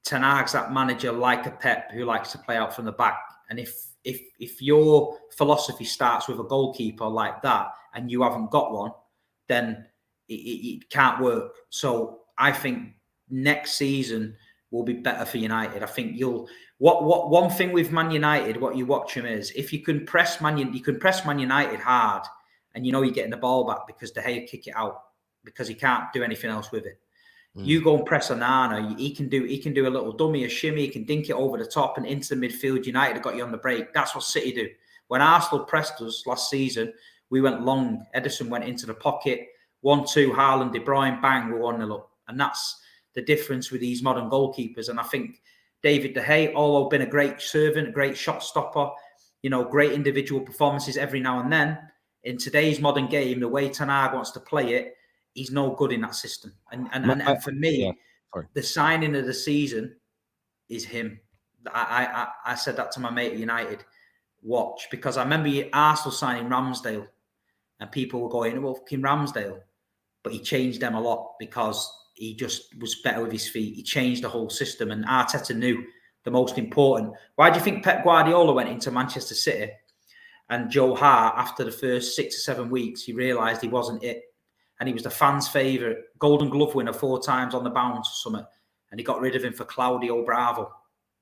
Ten Hag's that manager like a Pep who likes to play out from the back. And if your philosophy starts with a goalkeeper like that and you haven't got one, then it can't work. So I think next season will be better for United. I think what one thing with Man United, what you watch them is if you can press Man United hard, and you're getting the ball back because De Gea kick it out because he can't do anything else with it. You go and press Onana, he can do a little dummy, a shimmy, he can dink it over the top and into the midfield. United have got you on the break. That's what City do. When Arsenal pressed us last season, we went long. Henderson went into the pocket, 1-2, Haaland, De Bruyne, bang, we're 1-0 up. And that's the difference with these modern goalkeepers. And I think David De Gea, although been a great servant, a great shot stopper, great individual performances every now and then, in today's modern game, the way Ten Hag wants to play it, he's no good in that system. And for me, the signing of the season is him. I said that to my mate at United. watch, because I remember Arsenal signing Ramsdale and people were going, well, fucking Ramsdale. But he changed them a lot because he just was better with his feet. He changed the whole system, and Arteta knew the most important. Why do you think Pep Guardiola went into Manchester City and Joe Hart, after the first 6 or 7 weeks, he realised he wasn't it? And he was the fans' favourite, Golden Glove winner 4 times on the bounce or something. And he got rid of him for Claudio Bravo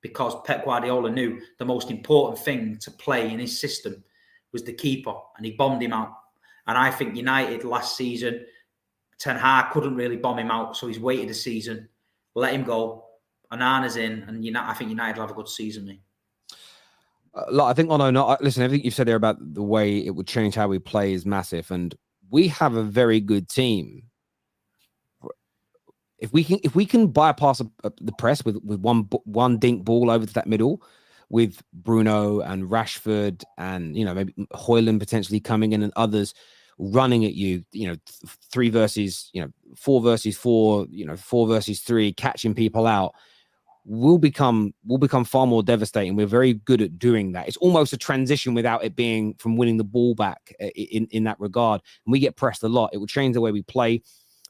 because Pep Guardiola knew the most important thing to play in his system was the keeper, and he bombed him out. And I think United last season, Ten Hag couldn't really bomb him out, so he's waited a season, let him go. Onana's in, and I think United will have a good season, mate. I think listen, everything you've said there about the way it would change how we play is massive, and we have a very good team. If we can bypass the press with one dink ball over to that middle, with Bruno and Rashford and maybe Højlund potentially coming in and others running at you, 3 versus 4 versus 4, 4 versus 3, catching people out, we'll become far more devastating. We're very good at doing that. It's almost a transition without it being from winning the ball back in that regard. And we get pressed a lot. It will change the way we play.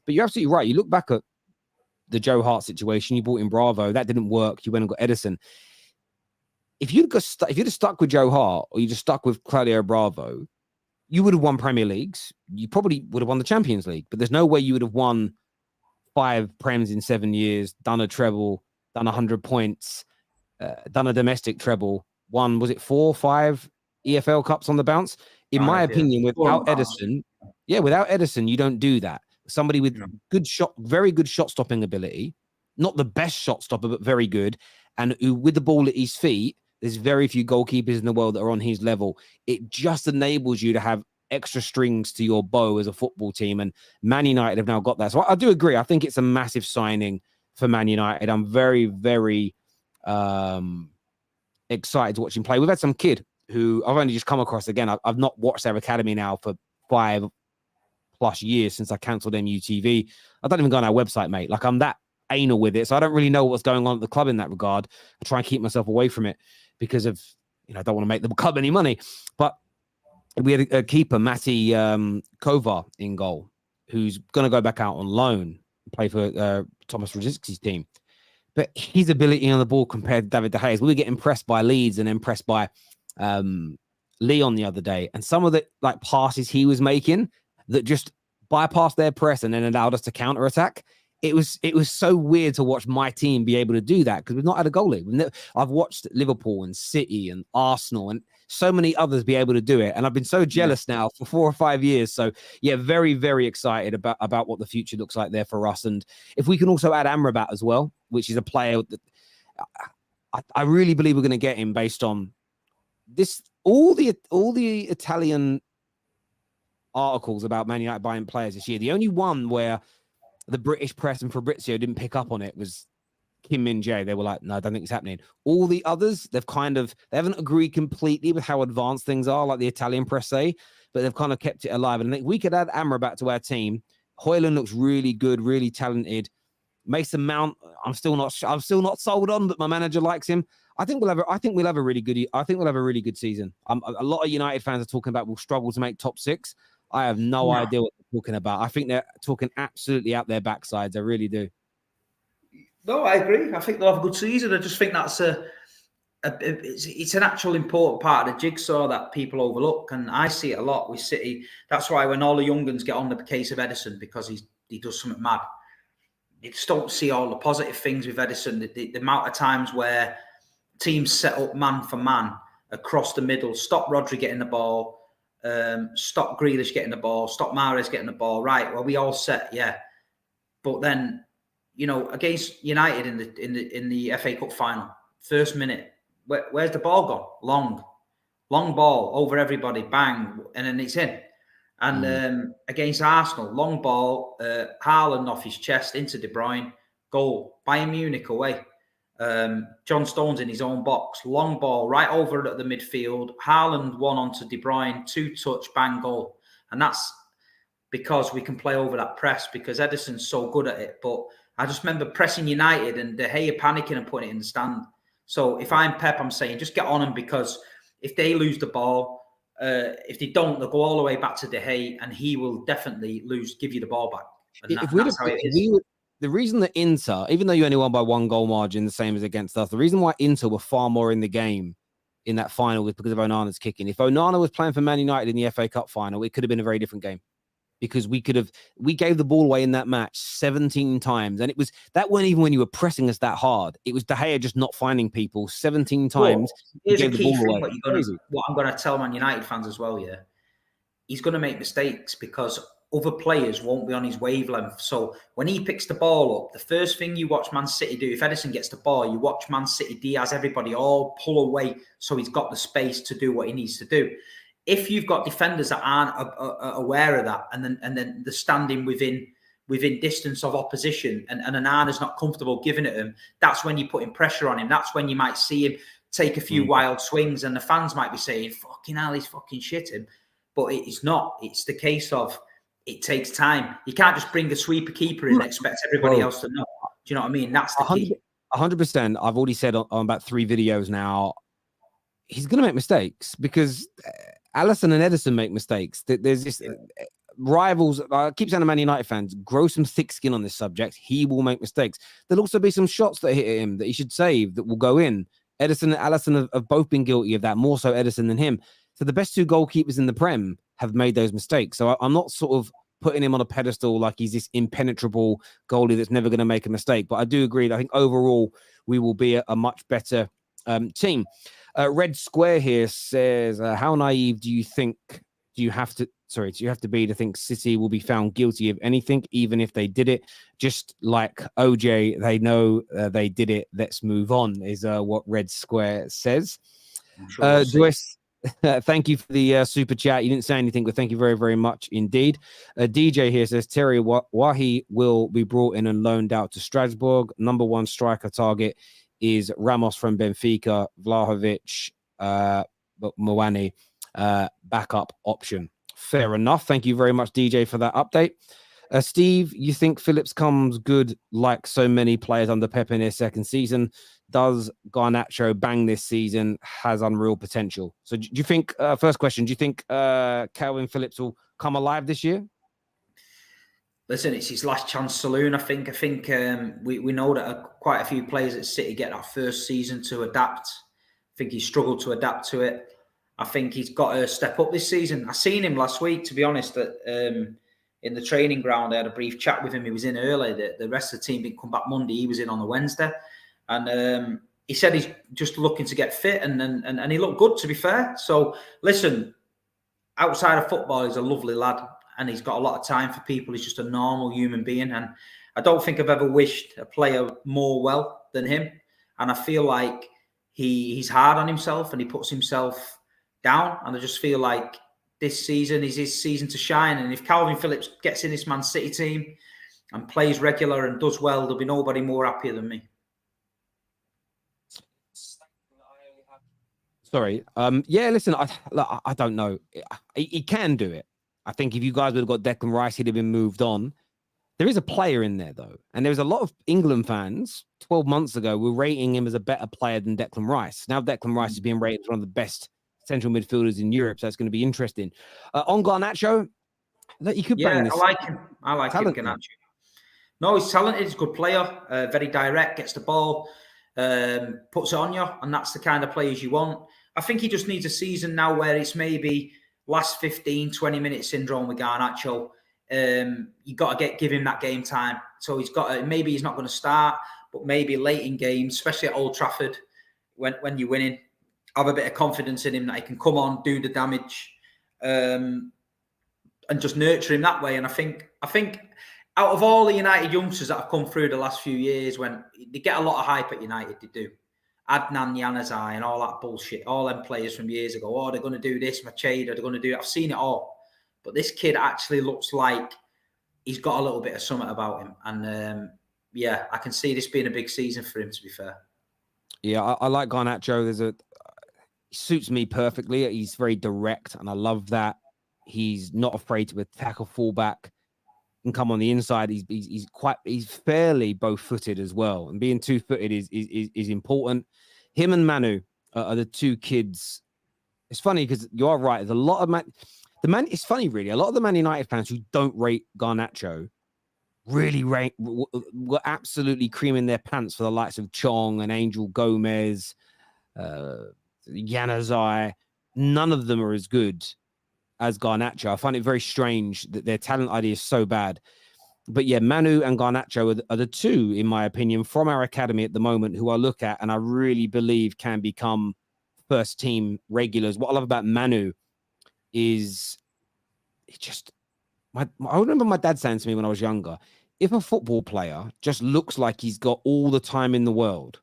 But you're absolutely right. You look back at the Joe Hart situation. You brought in Bravo. That didn't work. You went and got Edison. If you'd have stuck with Joe Hart, or you just stuck with Claudio Bravo, you would have won Premier Leagues. You probably would have won the Champions League. But there's no way you would have won 5 Prems in 7 years, done a treble, done 100 points, done a domestic treble, won, was it 4 or 5 EFL Cups on the bounce? In my opinion, without Edison, you don't do that. Somebody with very good shot stopping ability, not the best shot stopper, but very good, and who, with the ball at his feet, there's very few goalkeepers in the world that are on his level. It just enables you to have extra strings to your bow as a football team, and Man United have now got that. So I do agree. I think it's a massive signing for Man United. I'm very, very excited to watch him play. We've had some kid who I've only just come across again. I've not watched their academy now for 5+ years since I cancelled MUTV. I don't even go on our website, mate. Like, I'm that anal with it, so I don't really know what's going on at the club in that regard. I try and keep myself away from it because of, I don't want to make the club any money. But we had a keeper, Matty Kovar, in goal, who's going to go back out on loan, play for Thomas Rosick's team. But his ability on the ball compared to David De Gea, we were getting pressed by Leeds and then pressed by Leon the other day. And some of the passes he was making that just bypassed their press and then allowed us to counter-attack. It was so weird to watch my team be able to do that because we've not had a goalie. I've watched Liverpool and City and Arsenal and so many others be able to do it. And I've been so jealous now for 4 or 5 years. So yeah, very, very excited about what the future looks like there for us. And if we can also add Amrabat as well, which is a player that I really believe we're going to get him based on this, all the Italian articles about Man United buying players this year. The only one where the British press and Fabrizio didn't pick up on it was Kim Min-jae. They were like, no, I don't think it's happening. All the others, they haven't agreed completely with how advanced things are, like the Italian press say, but they've kind of kept it alive. And I think we could add Amrabat to our team. Højlund looks really good, really talented. Mason Mount, I'm still not sold on, but my manager likes him. I think we'll have a really good season. A lot of United fans are talking about we'll struggle to make top 6. I have no idea what they're talking about. I think they're talking absolutely out their backsides. I really do. No, I agree. I think they'll have a good season. I just think that's it's an actual important part of the jigsaw that people overlook, and I see it a lot with City. That's why when all the young guns get on the case of Edison because he does something mad, you just don't see all the positive things with Edison. The amount of times where teams set up man for man across the middle, stop Rodri getting the ball. Stop Grealish getting the ball, stop Mahrez getting the ball. Right, well, we all set, yeah. But then, against United in the FA Cup final, first minute, where's the ball gone? Long ball over everybody, bang, and then it's in. And against Arsenal, long ball, Haaland off his chest into De Bruyne, goal. Bayern Munich away. John Stones in his own box, long ball right over at the midfield. Haaland one onto De Bruyne, 2-touch, bang, goal. And that's because we can play over that press because Edison's so good at it. But I just remember pressing United and De Gea panicking and putting it in the stand. So if I'm Pep, I'm saying just get on him because if they lose the ball, if they don't, they'll go all the way back to De Gea, and he will definitely give you the ball back. And that's how it is. The reason that Inter, even though you only won by 1 goal margin, the same as against us, the reason why Inter were far more in the game in that final was because of Onana's kicking. If Onana was playing for Man United in the FA Cup final, it could have been a very different game, because we gave the ball away in that match 17 times. And that weren't even when you were pressing us that hard. It was De Gea just not finding people 17 times. Here's a key thing, what I'm going to tell Man United fans as well, yeah. He's going to make mistakes because other players won't be on his wavelength. So when he picks the ball up, the first thing you watch Man City do, if Henderson gets the ball, you watch Man City, Diaz, everybody all pull away so he's got the space to do what he needs to do. If you've got defenders that aren't aware of that, and then they're standing within distance of opposition, and Onana's not comfortable giving it him, that's when you're putting pressure on him. That's when you might see him take a few wild swings, and the fans might be saying, "Fucking hell, he's fucking shitting." But it's not. It's the case of it takes time. You can't just bring a sweeper keeper in and expect everybody else to know. Do you know what I mean? That's the key. 100%. I've already said on about 3 videos now, he's going to make mistakes because Alisson and Ederson make mistakes. There's this rivals. I keep saying to Man United fans, grow some thick skin on this subject. He will make mistakes. There'll also be some shots that hit him that he should save that will go in. Ederson and Alisson have both been guilty of that, more so Ederson than him. So the best 2 goalkeepers in the Prem have made those mistakes. So I'm not sort of putting him on a pedestal like he's this impenetrable goalie that's never going to make a mistake. But I do agree that I think overall we will be a much better team. Red Square here says, how naive do you have to be to think City will be found guilty of anything, even if they did it? Just like OJ, they know they did it. Let's move on, is what Red Square says. Sure Joyce, thank you for the super chat. You didn't say anything, but thank you very, very much indeed. DJ here says, Terry Wahi will be brought in and loaned out to Strasbourg. Number 1 striker target is Ramos from Benfica, Vlahovic, Mwani, backup option. Fair enough. Thank you very much, DJ, for that update. Steve, you think Phillips comes good like so many players under Pep in his second season? Does Garnacho bang this season? Has unreal potential. So do you think, first question, do you think Calvin Phillips will come alive this year? Listen, it's his last chance saloon, I think. We know that quite a few players at City get that first season to adapt. I think he struggled to adapt to it. I think he's got to step up this season. I seen him last week, to be honest, in the training ground. I had a brief chat with him. He was in early. The rest of the team didn't come back Monday. He was in on the Wednesday. And he said he's just looking to get fit, and he looked good, to be fair. So, listen, outside of football, he's a lovely lad, and he's got a lot of time for people. He's just a normal human being. And I don't think I've ever wished a player more well than him. And I feel like he's hard on himself and he puts himself down. And I just feel like this season is his season to shine. And if Calvin Phillips gets in this Man City team and plays regular and does well, there'll be nobody more happier than me. Sorry. Yeah, listen, I don't know. He can do it. I think if you guys would have got Declan Rice, he'd have been moved on. There is a player in there, though. And there was a lot of England fans 12 months ago were rating him as a better player than Declan Rice. Now Declan Rice is being rated as one of the best central midfielders in Europe, so it's going to be interesting. On Garnacho, he could bang this. I like him. I like him, Garnacho. No, he's talented. He's a good player. Very direct, gets the ball, puts it on you, and that's the kind of players you want. I think he just needs a season now where it's maybe last 15, 20 minute syndrome with Garnacho. You got to give him that game time. So he's got to, maybe he's not going to start, but maybe late in games, especially at Old Trafford, when you're winning, have a bit of confidence in him that he can come on, do the damage, and just nurture him that way. And I think out of all the United youngsters that have come through the last few years, when they get a lot of hype at United, they do. Adnan Januzaj and all that bullshit, all them players from years ago. Oh, they're going to do this, Machado, they're going to do it. I've seen it all. But this kid actually looks like he's got a little bit of something about him. And yeah, I can see this being a big season for him, to be fair. Yeah, I like Garnacho. He suits me perfectly. He's very direct, and I love that. He's not afraid to attack a fullback and come on the inside. He's fairly bow-footed as well, and being two-footed is important. Him and Manu are the two kids It's funny because you are right. There's a lot of it's funny, really. A lot of the Man United fans who don't rate Garnacho really were absolutely creaming their pants for the likes of Chong and Angel Gomez, Yanazai. None of them are as good as Garnacho. I find it very strange that their talent ID is so bad. But yeah, Manu and Garnacho are the two, in my opinion, from our academy at the moment who I look at and I really believe can become first team regulars. What I love about Manu is I remember my dad saying to me when I was younger, if a football player just looks like he's got all the time in the world,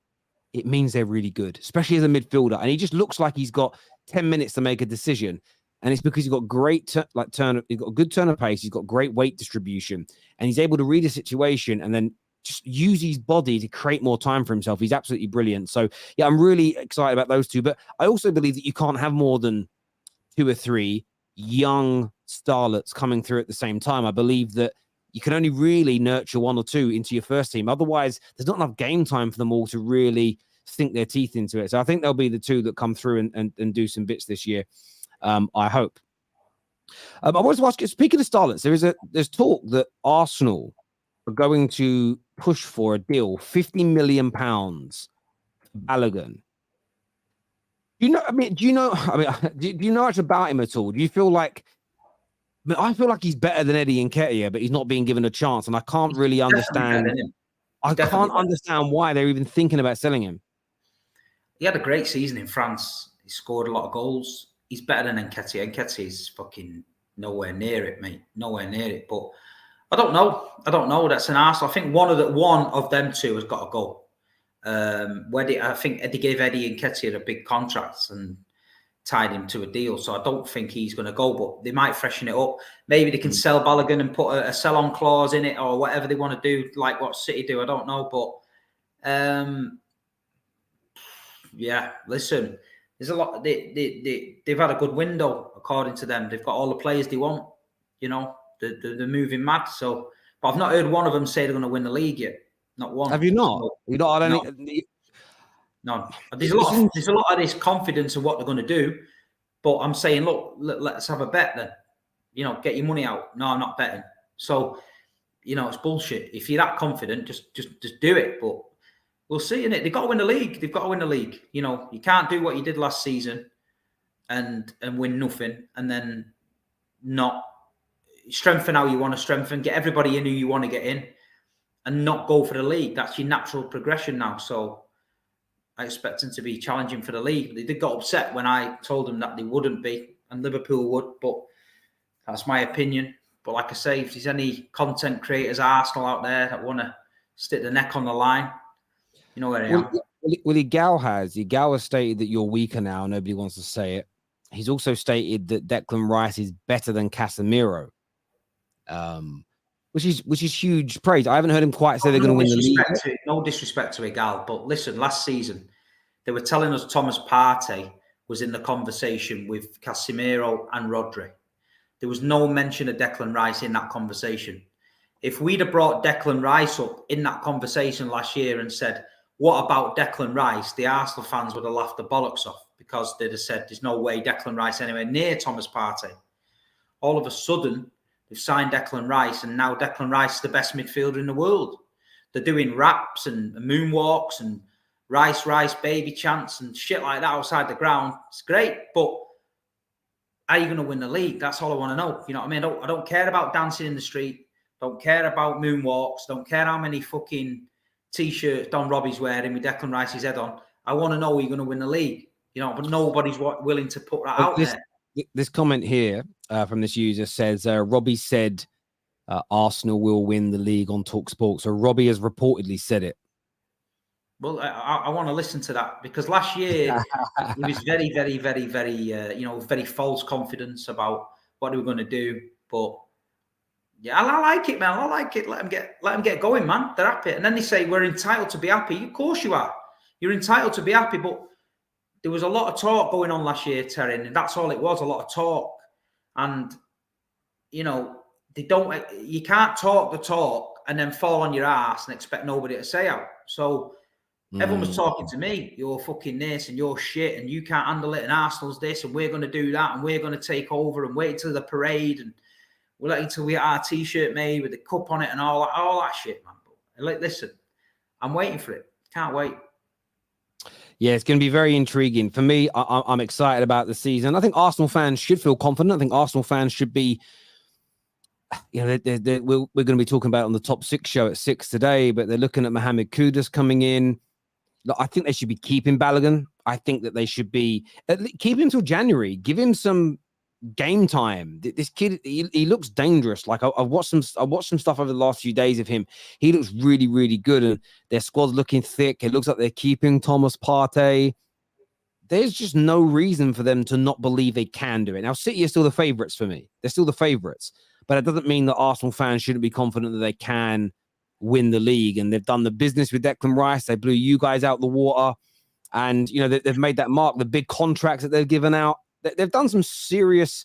it means they're really good, especially as a midfielder. And he just looks like he's got 10 minutes to make a decision. And it's because he's got great he's got a good turn of pace, he's got great weight distribution, and he's able to read a situation and then just use his body to create more time for himself. He's absolutely brilliant. So yeah, I'm really excited about those two. But I also believe that you can't have more than 2 or 3 young starlets coming through at the same time. I believe that you can only really nurture 1 or 2 into your first team. Otherwise, there's not enough game time for them all to really sink their teeth into it. So I think they'll be the 2 that come through and do some bits this year. I hope. I wanted to ask you, speaking of starlets, there's talk that Arsenal are going to push for a deal, £50 million for Balogun. Do you know much about him at all? Do you feel like, I feel like he's better than Eddie Nketiah, but he's not being given a chance, and I can't really understand. I can't understand why they're even thinking about selling him. He had a great season in France. He scored a lot of goals. He's better than Nketiah. Nketiah's fucking nowhere near it, mate. Nowhere near it. But I don't know. That's an Arsenal. I think one of them 2 has got to go. I think Eddie gave Eddie Nketiah a big contract and tied him to a deal. So I don't think he's going to go, but they might freshen it up. Maybe they can sell Balogun and put a sell-on clause in it or whatever they want to do, like what City do. I don't know. But yeah, listen, there's a lot. They've had a good window, according to them. They've got all the players they want. You know, they're moving mad. So, but I've not heard one of them say they're going to win the league yet. Not one. Have you not? So, you not? I don't no. think. No, there's a lot of this confidence of what they're going to do, but I'm saying, look, let's have a bet then. You know, get your money out. No, I'm not betting. So, you know, it's bullshit. If you're that confident, just do it. But we'll see. In it, they've got to win the league. They've got to win the league. You know, you can't do what you did last season and win nothing, and then not strengthen how you want to strengthen, get everybody in who you want to get in, and not go for the league. That's your natural progression now. So I expect them to be challenging for the league. They did get upset when I told them that they wouldn't be, and Liverpool would, but that's my opinion. But like I say, if there's any content creators, Arsenal out there that want to stick the neck on the line, you know where I am. Well, Igal has stated that you're weaker now. Nobody wants to say it. He's also stated that Declan Rice is better than Casemiro, which is huge praise. I haven't heard him quite say they're going to win the league. No disrespect to Igal, but listen, last season they were telling us Thomas Partey was in the conversation with Casemiro and Rodri. There was no mention of Declan Rice in that conversation. If we'd have brought Declan Rice up in that conversation last year and said, what about Declan Rice? The Arsenal fans would have laughed the bollocks off because they'd have said, there's no way Declan Rice anywhere near Thomas Partey. All of a sudden, they've signed Declan Rice, and now Declan Rice is the best midfielder in the world. They're doing raps and moonwalks and Rice, baby chants and shit like that outside the ground. It's great, but are you going to win the league? That's all I want to know. You know what I mean? I don't care about dancing in the street. Don't care about moonwalks. Don't care how many fucking T-shirts Don Robbie's wearing with Declan Rice's head on. I want to know you're going to win the league. You know, but nobody's willing to put that out there. This comment here from this user says, Robbie said Arsenal will win the league on TalkSport. So Robbie has reportedly said it. Well, I want to listen to that because last year he was very, very, very, very, very false confidence about what they were going to do. But yeah, I like it, man. I like it. Let them get going, man. They're happy. And then they say we're entitled to be happy. Of course you are. You're entitled to be happy. But there was a lot of talk going on last year, Terry, and that's all it was, a lot of talk. And, you know, you can't talk the talk and then fall on your ass and expect nobody to say out. So Everyone was talking to me, you're fucking this and you're shit and you can't handle it and Arsenal's this and we're going to do that and we're going to take over and wait till the parade and we'll let you till we get our T-shirt made with the cup on it and all that shit, man. But, like, listen, I'm waiting for it. Can't wait. Yeah, it's going to be very intriguing. For me, I'm excited about the season. I think Arsenal fans should feel confident. I think Arsenal fans should be, you know, we're going to be talking about it on the Top 6 show at 6 today, but they're looking at Mohamed Kudus coming in. I think they should be keeping Balogun. I think that they should be keep him until January. Give him some game time. This kid, he looks dangerous. Like I've watched some stuff over the last few days of him. He looks really, really good, and their squad's looking thick. It looks like they're keeping Thomas Partey. There's just no reason for them to not believe they can do it. Now, City are still the favourites for me. They're still the favourites, but it doesn't mean that Arsenal fans shouldn't be confident that they can win the league. And they've done the business with Declan Rice. They blew you guys out the water, and you know they've made that mark. The big contracts that they've given out. They've done some serious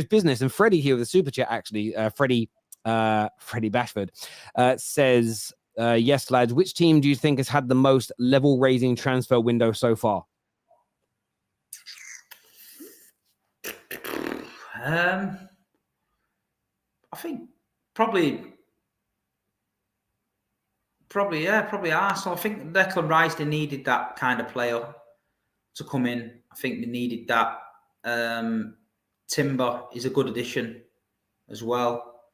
business. And Freddie here with the super chat, actually, Freddie Bashford says, yes, lads, which team do you think has had the most level raising transfer window so far? I think probably Arsenal. I think Declan Rice, they needed that kind of player to come in. I think they needed that. Timber is a good addition as well.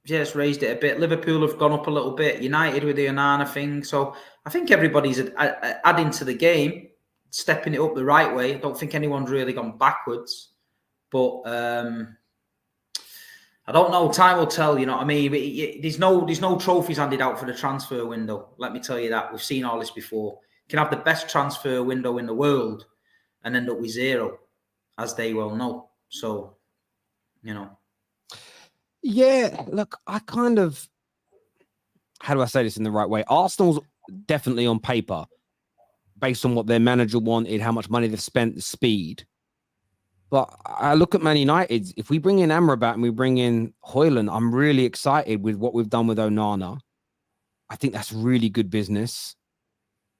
It's raised it a bit. Liverpool have gone up a little bit. United with the Onana thing. So I think everybody's adding to the game, stepping it up the right way. I don't think anyone's really gone backwards. But I don't know. Time will tell. You know what I mean? There's no trophies handed out for the transfer window. Let me tell you that. We've seen all this before. You can have the best transfer window in the world and end up with zero, as they well know. So, you know. Yeah, look, I kind of, how do I say this in the right way? Arsenal's definitely on paper, based on what their manager wanted, how much money they've spent, the speed. But I look at Man United. If we bring in Amrabat and we bring in Højlund, I'm really excited with what we've done with Onana. I think that's really good business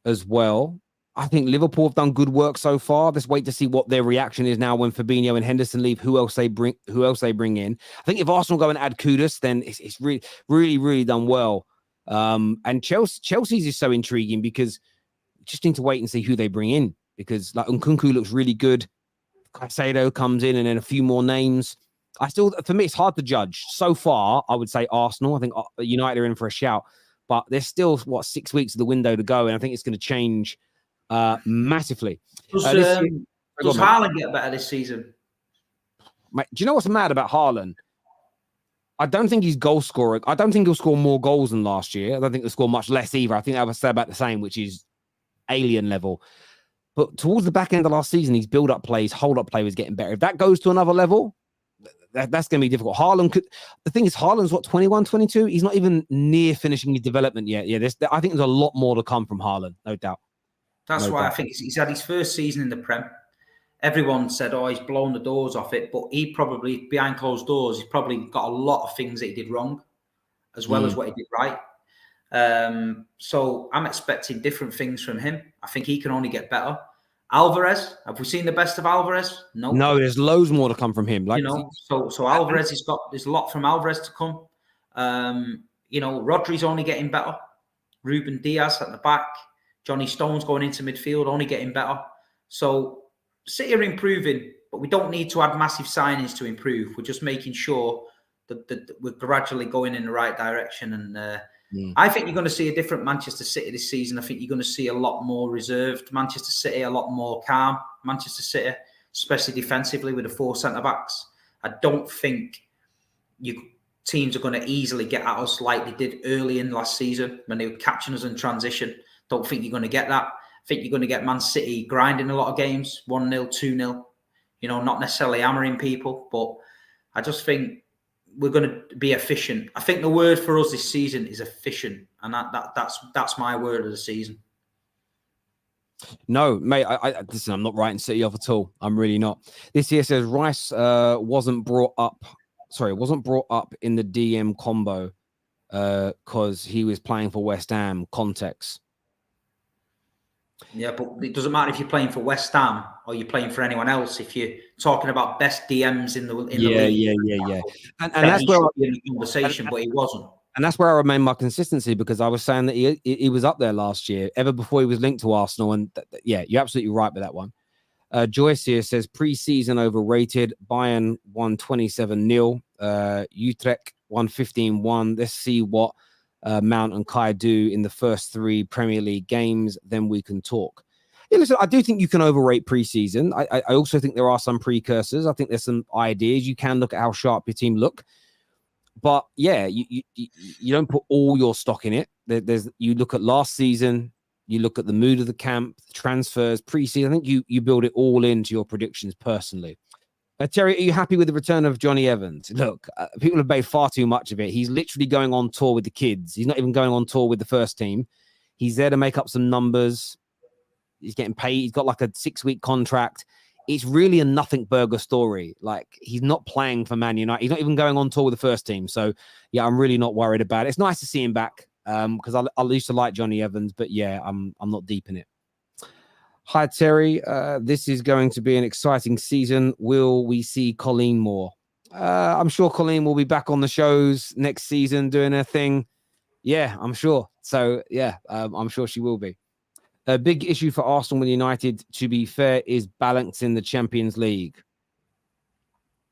as well. I think Liverpool have done good work so far. Let's wait to see what their reaction is now when Fabinho and Henderson leave. Who else they bring in? I think if Arsenal go and add Kudus, then it's really, really, really done well. And Chelsea's is so intriguing because you just need to wait and see who they bring in, because like Nkunku looks really good. Caicedo comes in, and then a few more names. For me, it's hard to judge. So far, I would say Arsenal. I think United are in for a shout, but there's still 6 weeks of the window to go, and I think it's going to change massively. Does Haaland get better this season? Mate, do you know what's mad about Haaland? I don't think he's goal scorer. I don't think he'll score more goals than last year. I don't think he'll score much less either. I think I would say about the same, which is alien level. But towards the back end of last season, his build-up plays, hold-up play was getting better. If that goes to another level, that's going to be difficult. The thing is, Haaland's 21, 22? He's not even near finishing his development yet. Yeah, I think there's a lot more to come from Haaland, no doubt. That's why I think he's had his first season in the Prem. Everyone said, he's blown the doors off it. But he probably, behind closed doors, he's probably got a lot of things that he did wrong, as well as what he did right. So I'm expecting different things from him. I think he can only get better. Alvarez, have we seen the best of Alvarez? No, there's loads more to come from him. So Alvarez there's a lot from Alvarez to come. Rodri's only getting better. Ruben Diaz at the back. Johnny Stone's going into midfield, only getting better. So City are improving, but we don't need to add massive signings to improve. We're just making sure that we're gradually going in the right direction. And I think you're going to see a different Manchester City this season. I think you're going to see a lot more reserved Manchester City, a lot more calm Manchester City, especially defensively with the 4 centre-backs. I don't think teams are going to easily get at us like they did early in last season when they were catching us in transition. Don't think you're going to get that. I think you're going to get Man City grinding a lot of games, 1-0, 2-0, not necessarily hammering people, but I just think we're going to be efficient. I think the word for us this season is efficient, and that's my word of the season. No, mate, listen, I'm not writing City off at all. I'm really not. This here says Rice wasn't brought up in the DM combo. because he was playing for West Ham. Context. Yeah, but it doesn't matter if you're playing for West Ham or you're playing for anyone else. If you're talking about best DMs in the league, yeah. And that's where he should be in the conversation, but he wasn't. And that's where I remain my consistency, because I was saying that he was up there last year, ever before he was linked to Arsenal. And yeah, you're absolutely right with that one. Joyce here says pre-season overrated. Bayern won 27-0. Utrecht won 15-1. Let's see what Mount and Kai do in the first 3 Premier League games. Then we can talk. Yeah, listen, I do think you can overrate pre-season. I also think there are some precursors. I think there's some ideas. You can look at how sharp your team look. But yeah, you don't put all your stock in it. You look at last season, you look at the mood of the camp, the transfers, pre-season. I think you build it all into your predictions personally. Terry, are you happy with the return of Johnny Evans? Look, people have made far too much of it. He's literally going on tour with the kids. He's not even going on tour with the first team. He's there to make up some numbers. He's getting paid. He's got like a 6-week contract. It's really a nothing burger story. Like, he's not playing for Man United. He's not even going on tour with the first team. So yeah, I'm really not worried about it. It's nice to see him back, because I used to like Johnny Evans, but yeah, I'm not deep in it. Hi, Terry. This is going to be an exciting season. Will we see Colleen more? I'm sure Colleen will be back on the shows next season doing her thing. Yeah, I'm sure. So yeah, I'm sure she will be. A big issue for Arsenal and United, to be fair, is balancing the Champions League.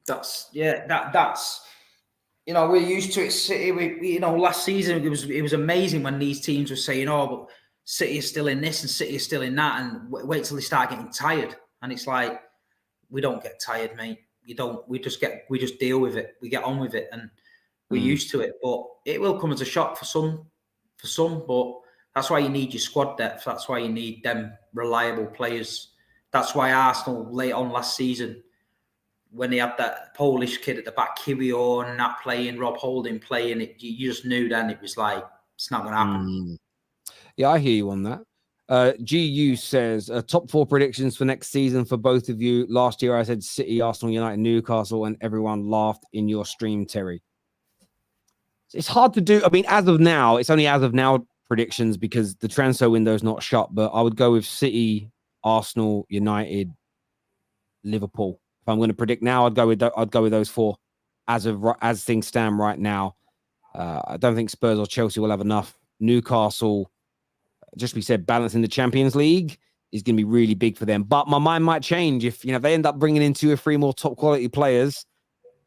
That's we're used to it. City, last season it was amazing when these teams were saying, "Oh, but City is still in this and City is still in that," and wait till they start getting tired. And it's like, we don't get tired, mate. You don't. We just deal with it. We get on with it, and we're used to it. But it will come as a shock for some. But that's why you need your squad depth. That's why you need them reliable players. That's why Arsenal late on last season, when they had that Polish kid at the back, Gvardiol, and that playing, Rob Holding playing, you just knew then it was like, it's not going to happen. Yeah, I hear you on that. GU says, top 4 predictions for next season for both of you. Last year I said City, Arsenal, United, Newcastle, and everyone laughed in your stream, Terry. It's hard to do. I mean, as of now, it's only as of now predictions because the transfer window is not shut, but I would go with City, Arsenal, United, Liverpool. If I'm going to predict now, I'd go with those 4 as things stand right now. I don't think Spurs or Chelsea will have enough. Newcastle, just we said, balancing the Champions League is going to be really big for them. But my mind might change if they end up bringing in 2 or 3 more top quality players,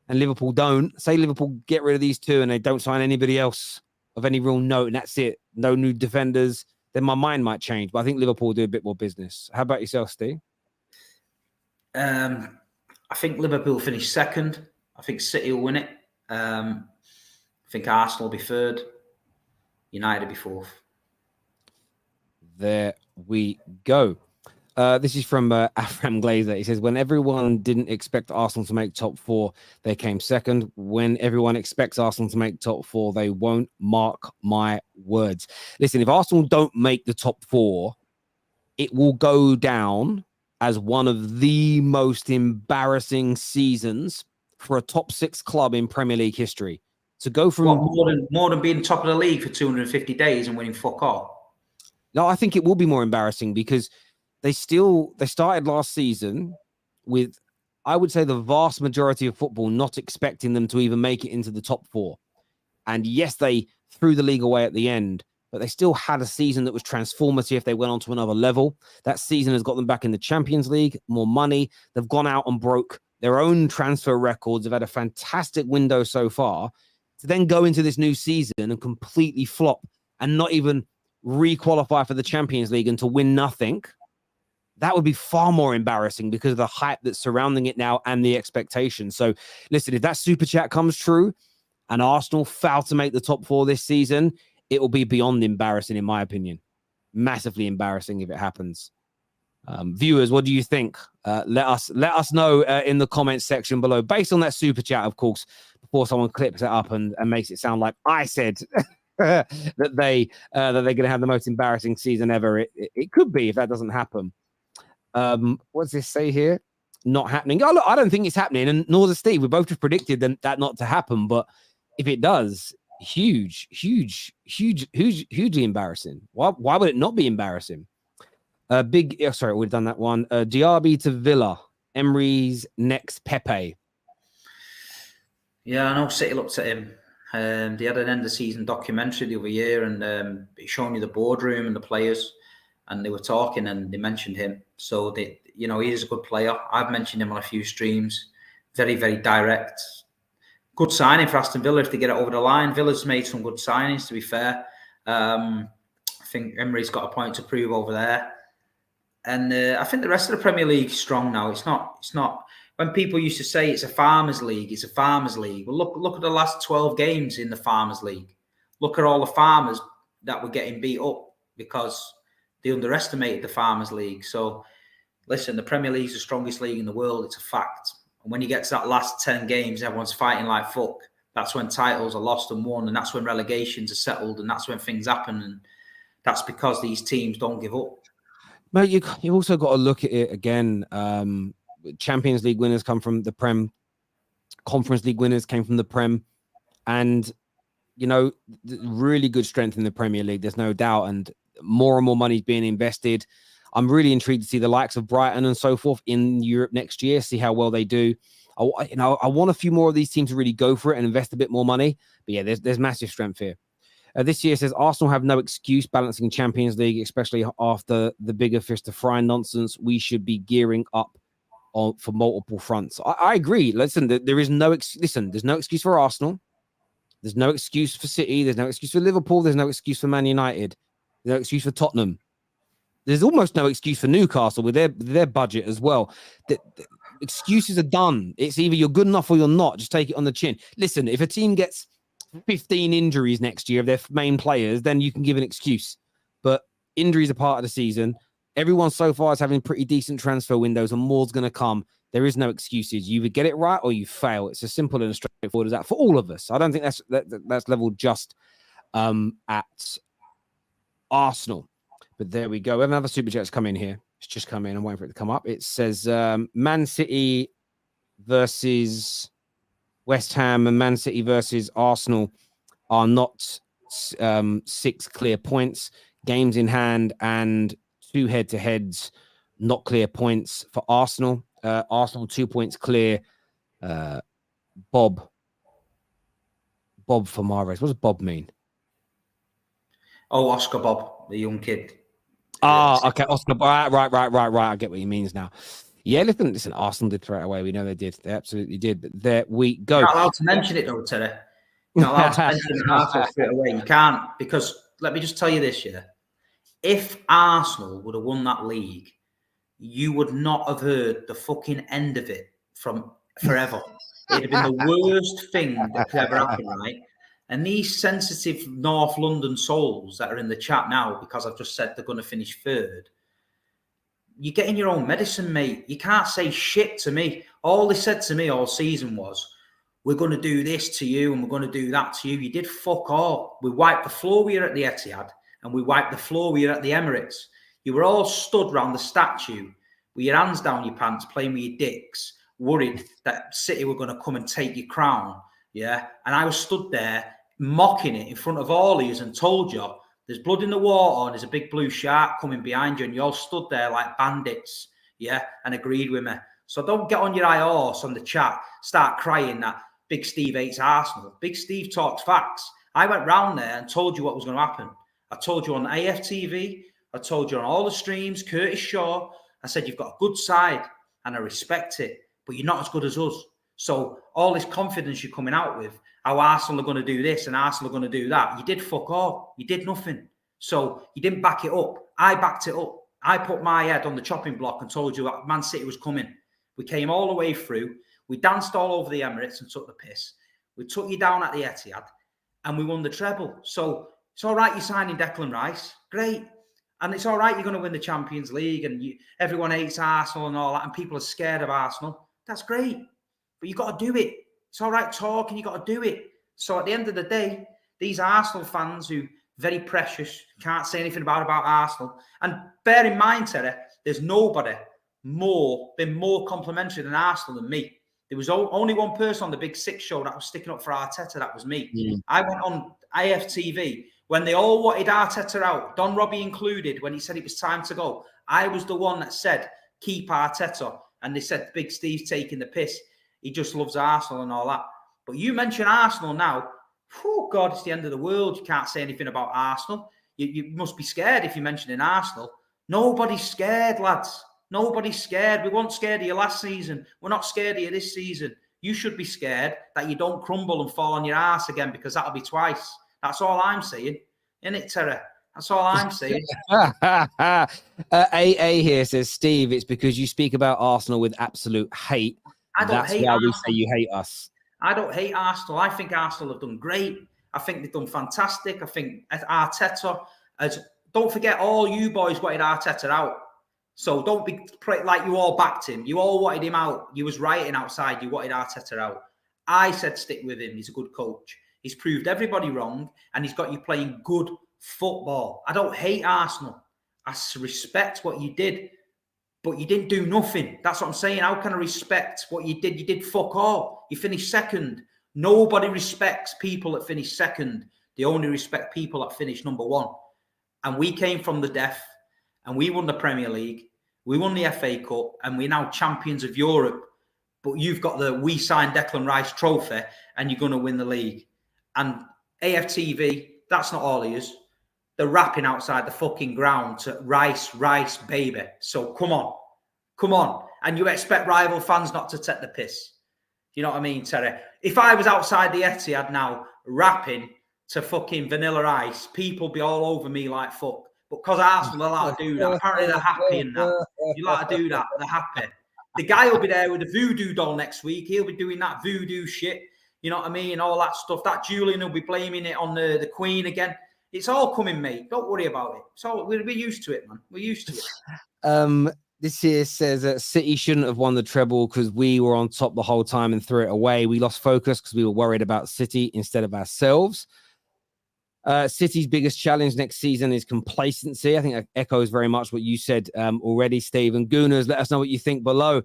and Liverpool don't. Say Liverpool get rid of these 2 and they don't sign anybody else of any real note, and that's it. No new defenders. Then my mind might change. But I think Liverpool will do a bit more business. How about yourself, Steve? I think Liverpool will finish second. I think City will win it. I think Arsenal will be third. United will be fourth. There we go. This is from Afram Glazer. He says, when everyone didn't expect Arsenal to make top 4, they came second. When everyone expects Arsenal to make top 4, they won't. Mark my words. Listen, if Arsenal don't make the top 4, it will go down as one of the most embarrassing seasons for a top 6 club in Premier League history. To go from more than being top of the league for 250 days and winning fuck all. No, I think it will be more embarrassing because they started last season with, I would say, the vast majority of football not expecting them to even make it into the top 4. And yes, they threw the league away at the end, but they still had a season that was transformative. They went on to another level. That season has got them back in the Champions League, more money. They've gone out and broke their own transfer records. They've had a fantastic window so far. To then go into this new season and completely flop and not even re-qualify for the Champions League and to win nothing, that would be far more embarrassing because of the hype that's surrounding it now and the expectation. So listen, if that super chat comes true and Arsenal fail to make the top 4 this season, it will be beyond embarrassing, in my opinion. Massively embarrassing if it happens. Viewers, what do you think? Let us know in the comments section below, based on that super chat, of course, before someone clips it up and makes it sound like I said that they're going to have the most embarrassing season ever. It could be if that doesn't happen. What does this say here? Not happening. Oh, look, I don't think it's happening, and nor does Steve. We both just predicted that not to happen, but if it does, hugely embarrassing. Why would it not be embarrassing? Sorry, we've done that one. Diaby to Villa, Emery's next Pepe. Yeah, I know City looked at him. They had an end of season documentary the other year, and it showing you the boardroom and the players, and they were talking and they mentioned him. So he is a good player. I've mentioned him on a few streams. Very, very direct. Good signing for Aston Villa if they get it over the line. Villa's made some good signings, to be fair. I think Emery's got a point to prove over there. And I think the rest of the Premier League's strong now. It's not. When people used to say it's a farmers' league, it's a farmers' league. Well, look at the last 12 games in the farmers' league. Look at all the farmers that were getting beat up because they underestimated the farmers' league. So, listen, the Premier League's the strongest league in the world. It's a fact. And when you get to that last 10 games, everyone's fighting like fuck. That's when titles are lost and won, and that's when relegations are settled, and that's when things happen. And that's because these teams don't give up. But you also got to look at it again. Champions League winners come from the Prem. Conference League winners came from the Prem. And, really good strength in the Premier League. There's no doubt. And more and more money is being invested. I'm really intrigued to see the likes of Brighton and so forth in Europe next year, see how well they do. I want a few more of these teams to really go for it and invest a bit more money. But yeah, there's massive strength here. This year says Arsenal have no excuse balancing Champions League, especially after the bigger fist of fry nonsense. We should be gearing up for multiple fronts. I agree. Listen, there's no excuse for Arsenal. There's no excuse for City. There's no excuse for Liverpool. There's no excuse for Man United. There's no excuse for Tottenham. There's almost no excuse for Newcastle with their budget as well. The excuses are done. It's either you're good enough or you're not. Just take it on the chin. Listen, if a team gets 15 injuries next year of their main players, then you can give an excuse. But injuries are part of the season. Everyone so far is having pretty decent transfer windows, and more's going to come. There is no excuses. You either get it right or you fail. It's as simple and as straightforward as that for all of us. I don't think that's leveled just at Arsenal. But there we go. We have another super chat's come in here. It's just come in. I'm waiting for it to come up. It says Man City versus West Ham and Man City versus Arsenal are not 6 clear points. Games in hand and 2 head-to-heads, not clear points for Arsenal. Arsenal 2 points clear. Bob for Mahrez. What does Bob mean? Oh, Oscar Bob, the young kid. Okay, Oscar. Right. I get what he means now. Yeah, listen, Arsenal did throw it away. We know they did. They absolutely did. But there we go. You're not allowed to mention it, though, Terry. You're not allowed to mention Arsenal straight away. You can't, because let me just tell you this, yeah. If Arsenal would have won that league, you would not have heard the fucking end of it from forever. It'd have been the worst thing that could ever happen, right? And these sensitive North London souls that are in the chat now, because I've just said they're going to finish third, you're getting your own medicine, mate. You can't say shit to me. All they said to me all season was, we're going to do this to you and we're going to do that to you. You did fuck all. We wiped the floor with you at the Etihad and we wiped the floor with you at the Emirates. You were all stood round the statue with your hands down your pants, playing with your dicks, worried that City were going to come and take your crown. Yeah. And I was stood there mocking it in front of all of you and told you there's blood in the water and there's a big blue shark coming behind you, and you all stood there like bandits, yeah, and agreed with me. So don't get on your high horse on the chat, start crying that Big Steve hates Arsenal. Big Steve talks facts. I went round there and told you what was going to happen. I told you on AFTV, I told you on all the streams, Curtis Shaw, I said you've got a good side and I respect it, but you're not as good as us. So all this confidence you're coming out with, how Arsenal are going to do this and Arsenal are going to do that, you did fuck all. You did nothing. So you didn't back it up. I backed it up. I put my head on the chopping block and told you that Man City was coming. We came all the way through. We danced all over the Emirates and took the piss. We took you down at the Etihad and we won the treble. So it's all right you're signing Declan Rice. Great. And it's all right you're going to win the Champions League and everyone hates Arsenal and all that and people are scared of Arsenal. That's great. But you got to do it. It's all right talking, you got to do it. So at the end of the day, these Arsenal fans who very precious, can't say anything about Arsenal. And bear in mind, Terry, there's nobody been more complimentary than Arsenal than me. There was only one person on the Big Six show that was sticking up for Arteta. That was me. Mm. I went on IFTV when they all wanted Arteta out, Don Robbie included, when he said it was time to go. I was the one that said, keep Arteta. And they said, Big Steve's taking the piss. He just loves Arsenal and all that. But you mention Arsenal now. Oh, God, it's the end of the world. You can't say anything about Arsenal. You must be scared if you're mentioning Arsenal. Nobody's scared, lads. Nobody's scared. We weren't scared of you last season. We're not scared of you this season. You should be scared that you don't crumble and fall on your ass again, because that'll be twice. That's all I'm saying. Isn't it, Terra? That's all I'm saying. AA here says, Steve, it's because you speak about Arsenal with absolute hate. That's why we say you hate us. I don't hate Arsenal. I think Arsenal have done great. I think they've done fantastic. I think Arteta, don't forget, all you boys wanted Arteta out. So don't be like you all backed him. You all wanted him out. You was writing outside. You wanted Arteta out. I said stick with him. He's a good coach. He's proved everybody wrong, and he's got you playing good football. I don't hate Arsenal. I respect what you did, but you didn't do nothing. That's what I'm saying. How can I respect what you did? You did fuck all. You finished second. Nobody respects people that finish second. They only respect people that finish number one. And we came from the death, and we won the Premier League. We won the FA Cup, and we're now champions of Europe. But you've got the We Signed Declan Rice trophy, and you're going to win the league. And AFTV, that's not all he is. They're rapping outside the fucking ground to Rice, Rice, baby. So come on. Come on. And you expect rival fans not to take the piss. You know what I mean, Terry? If I was outside the Etihad now rapping to fucking Vanilla Ice, people be all over me like fuck. But because Arsenal are allowed to do that, apparently they're happy in that. You like to do that, they're happy. The guy will be there with a voodoo doll next week. He'll be doing that voodoo shit. You know what I mean? All that stuff. That Julian will be blaming it on the Queen again. It's all coming, mate. Don't worry about it. So we're used to it, man. We're used to it. This here says that City shouldn't have won the treble because we were on top the whole time and threw it away. We lost focus because we were worried about City instead of ourselves. City's biggest challenge next season is complacency. I think that echoes very much what you said already, Steve. And Gooners, let us know what you think below.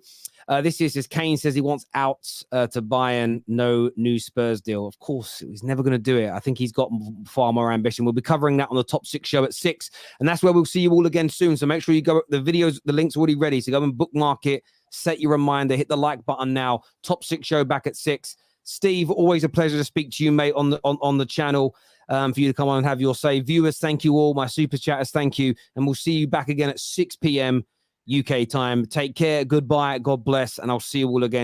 This is says Kane says he wants out to Bayern, no new Spurs deal. Of course, he's never going to do it. I think he's got far more ambition. We'll be covering that on the Top 6 show at 6. And that's where we'll see you all again soon. So make sure you go, the videos, the link's already ready. So go and bookmark it, set your reminder, hit the like button now. Top 6 show back at 6. Steve, always a pleasure to speak to you, mate, on the channel. For you to come on and have your say. Viewers, thank you all. My super chatters, thank you. And we'll see you back again at 6 p.m. UK time. Take care. Goodbye. God bless. And I'll see you all again.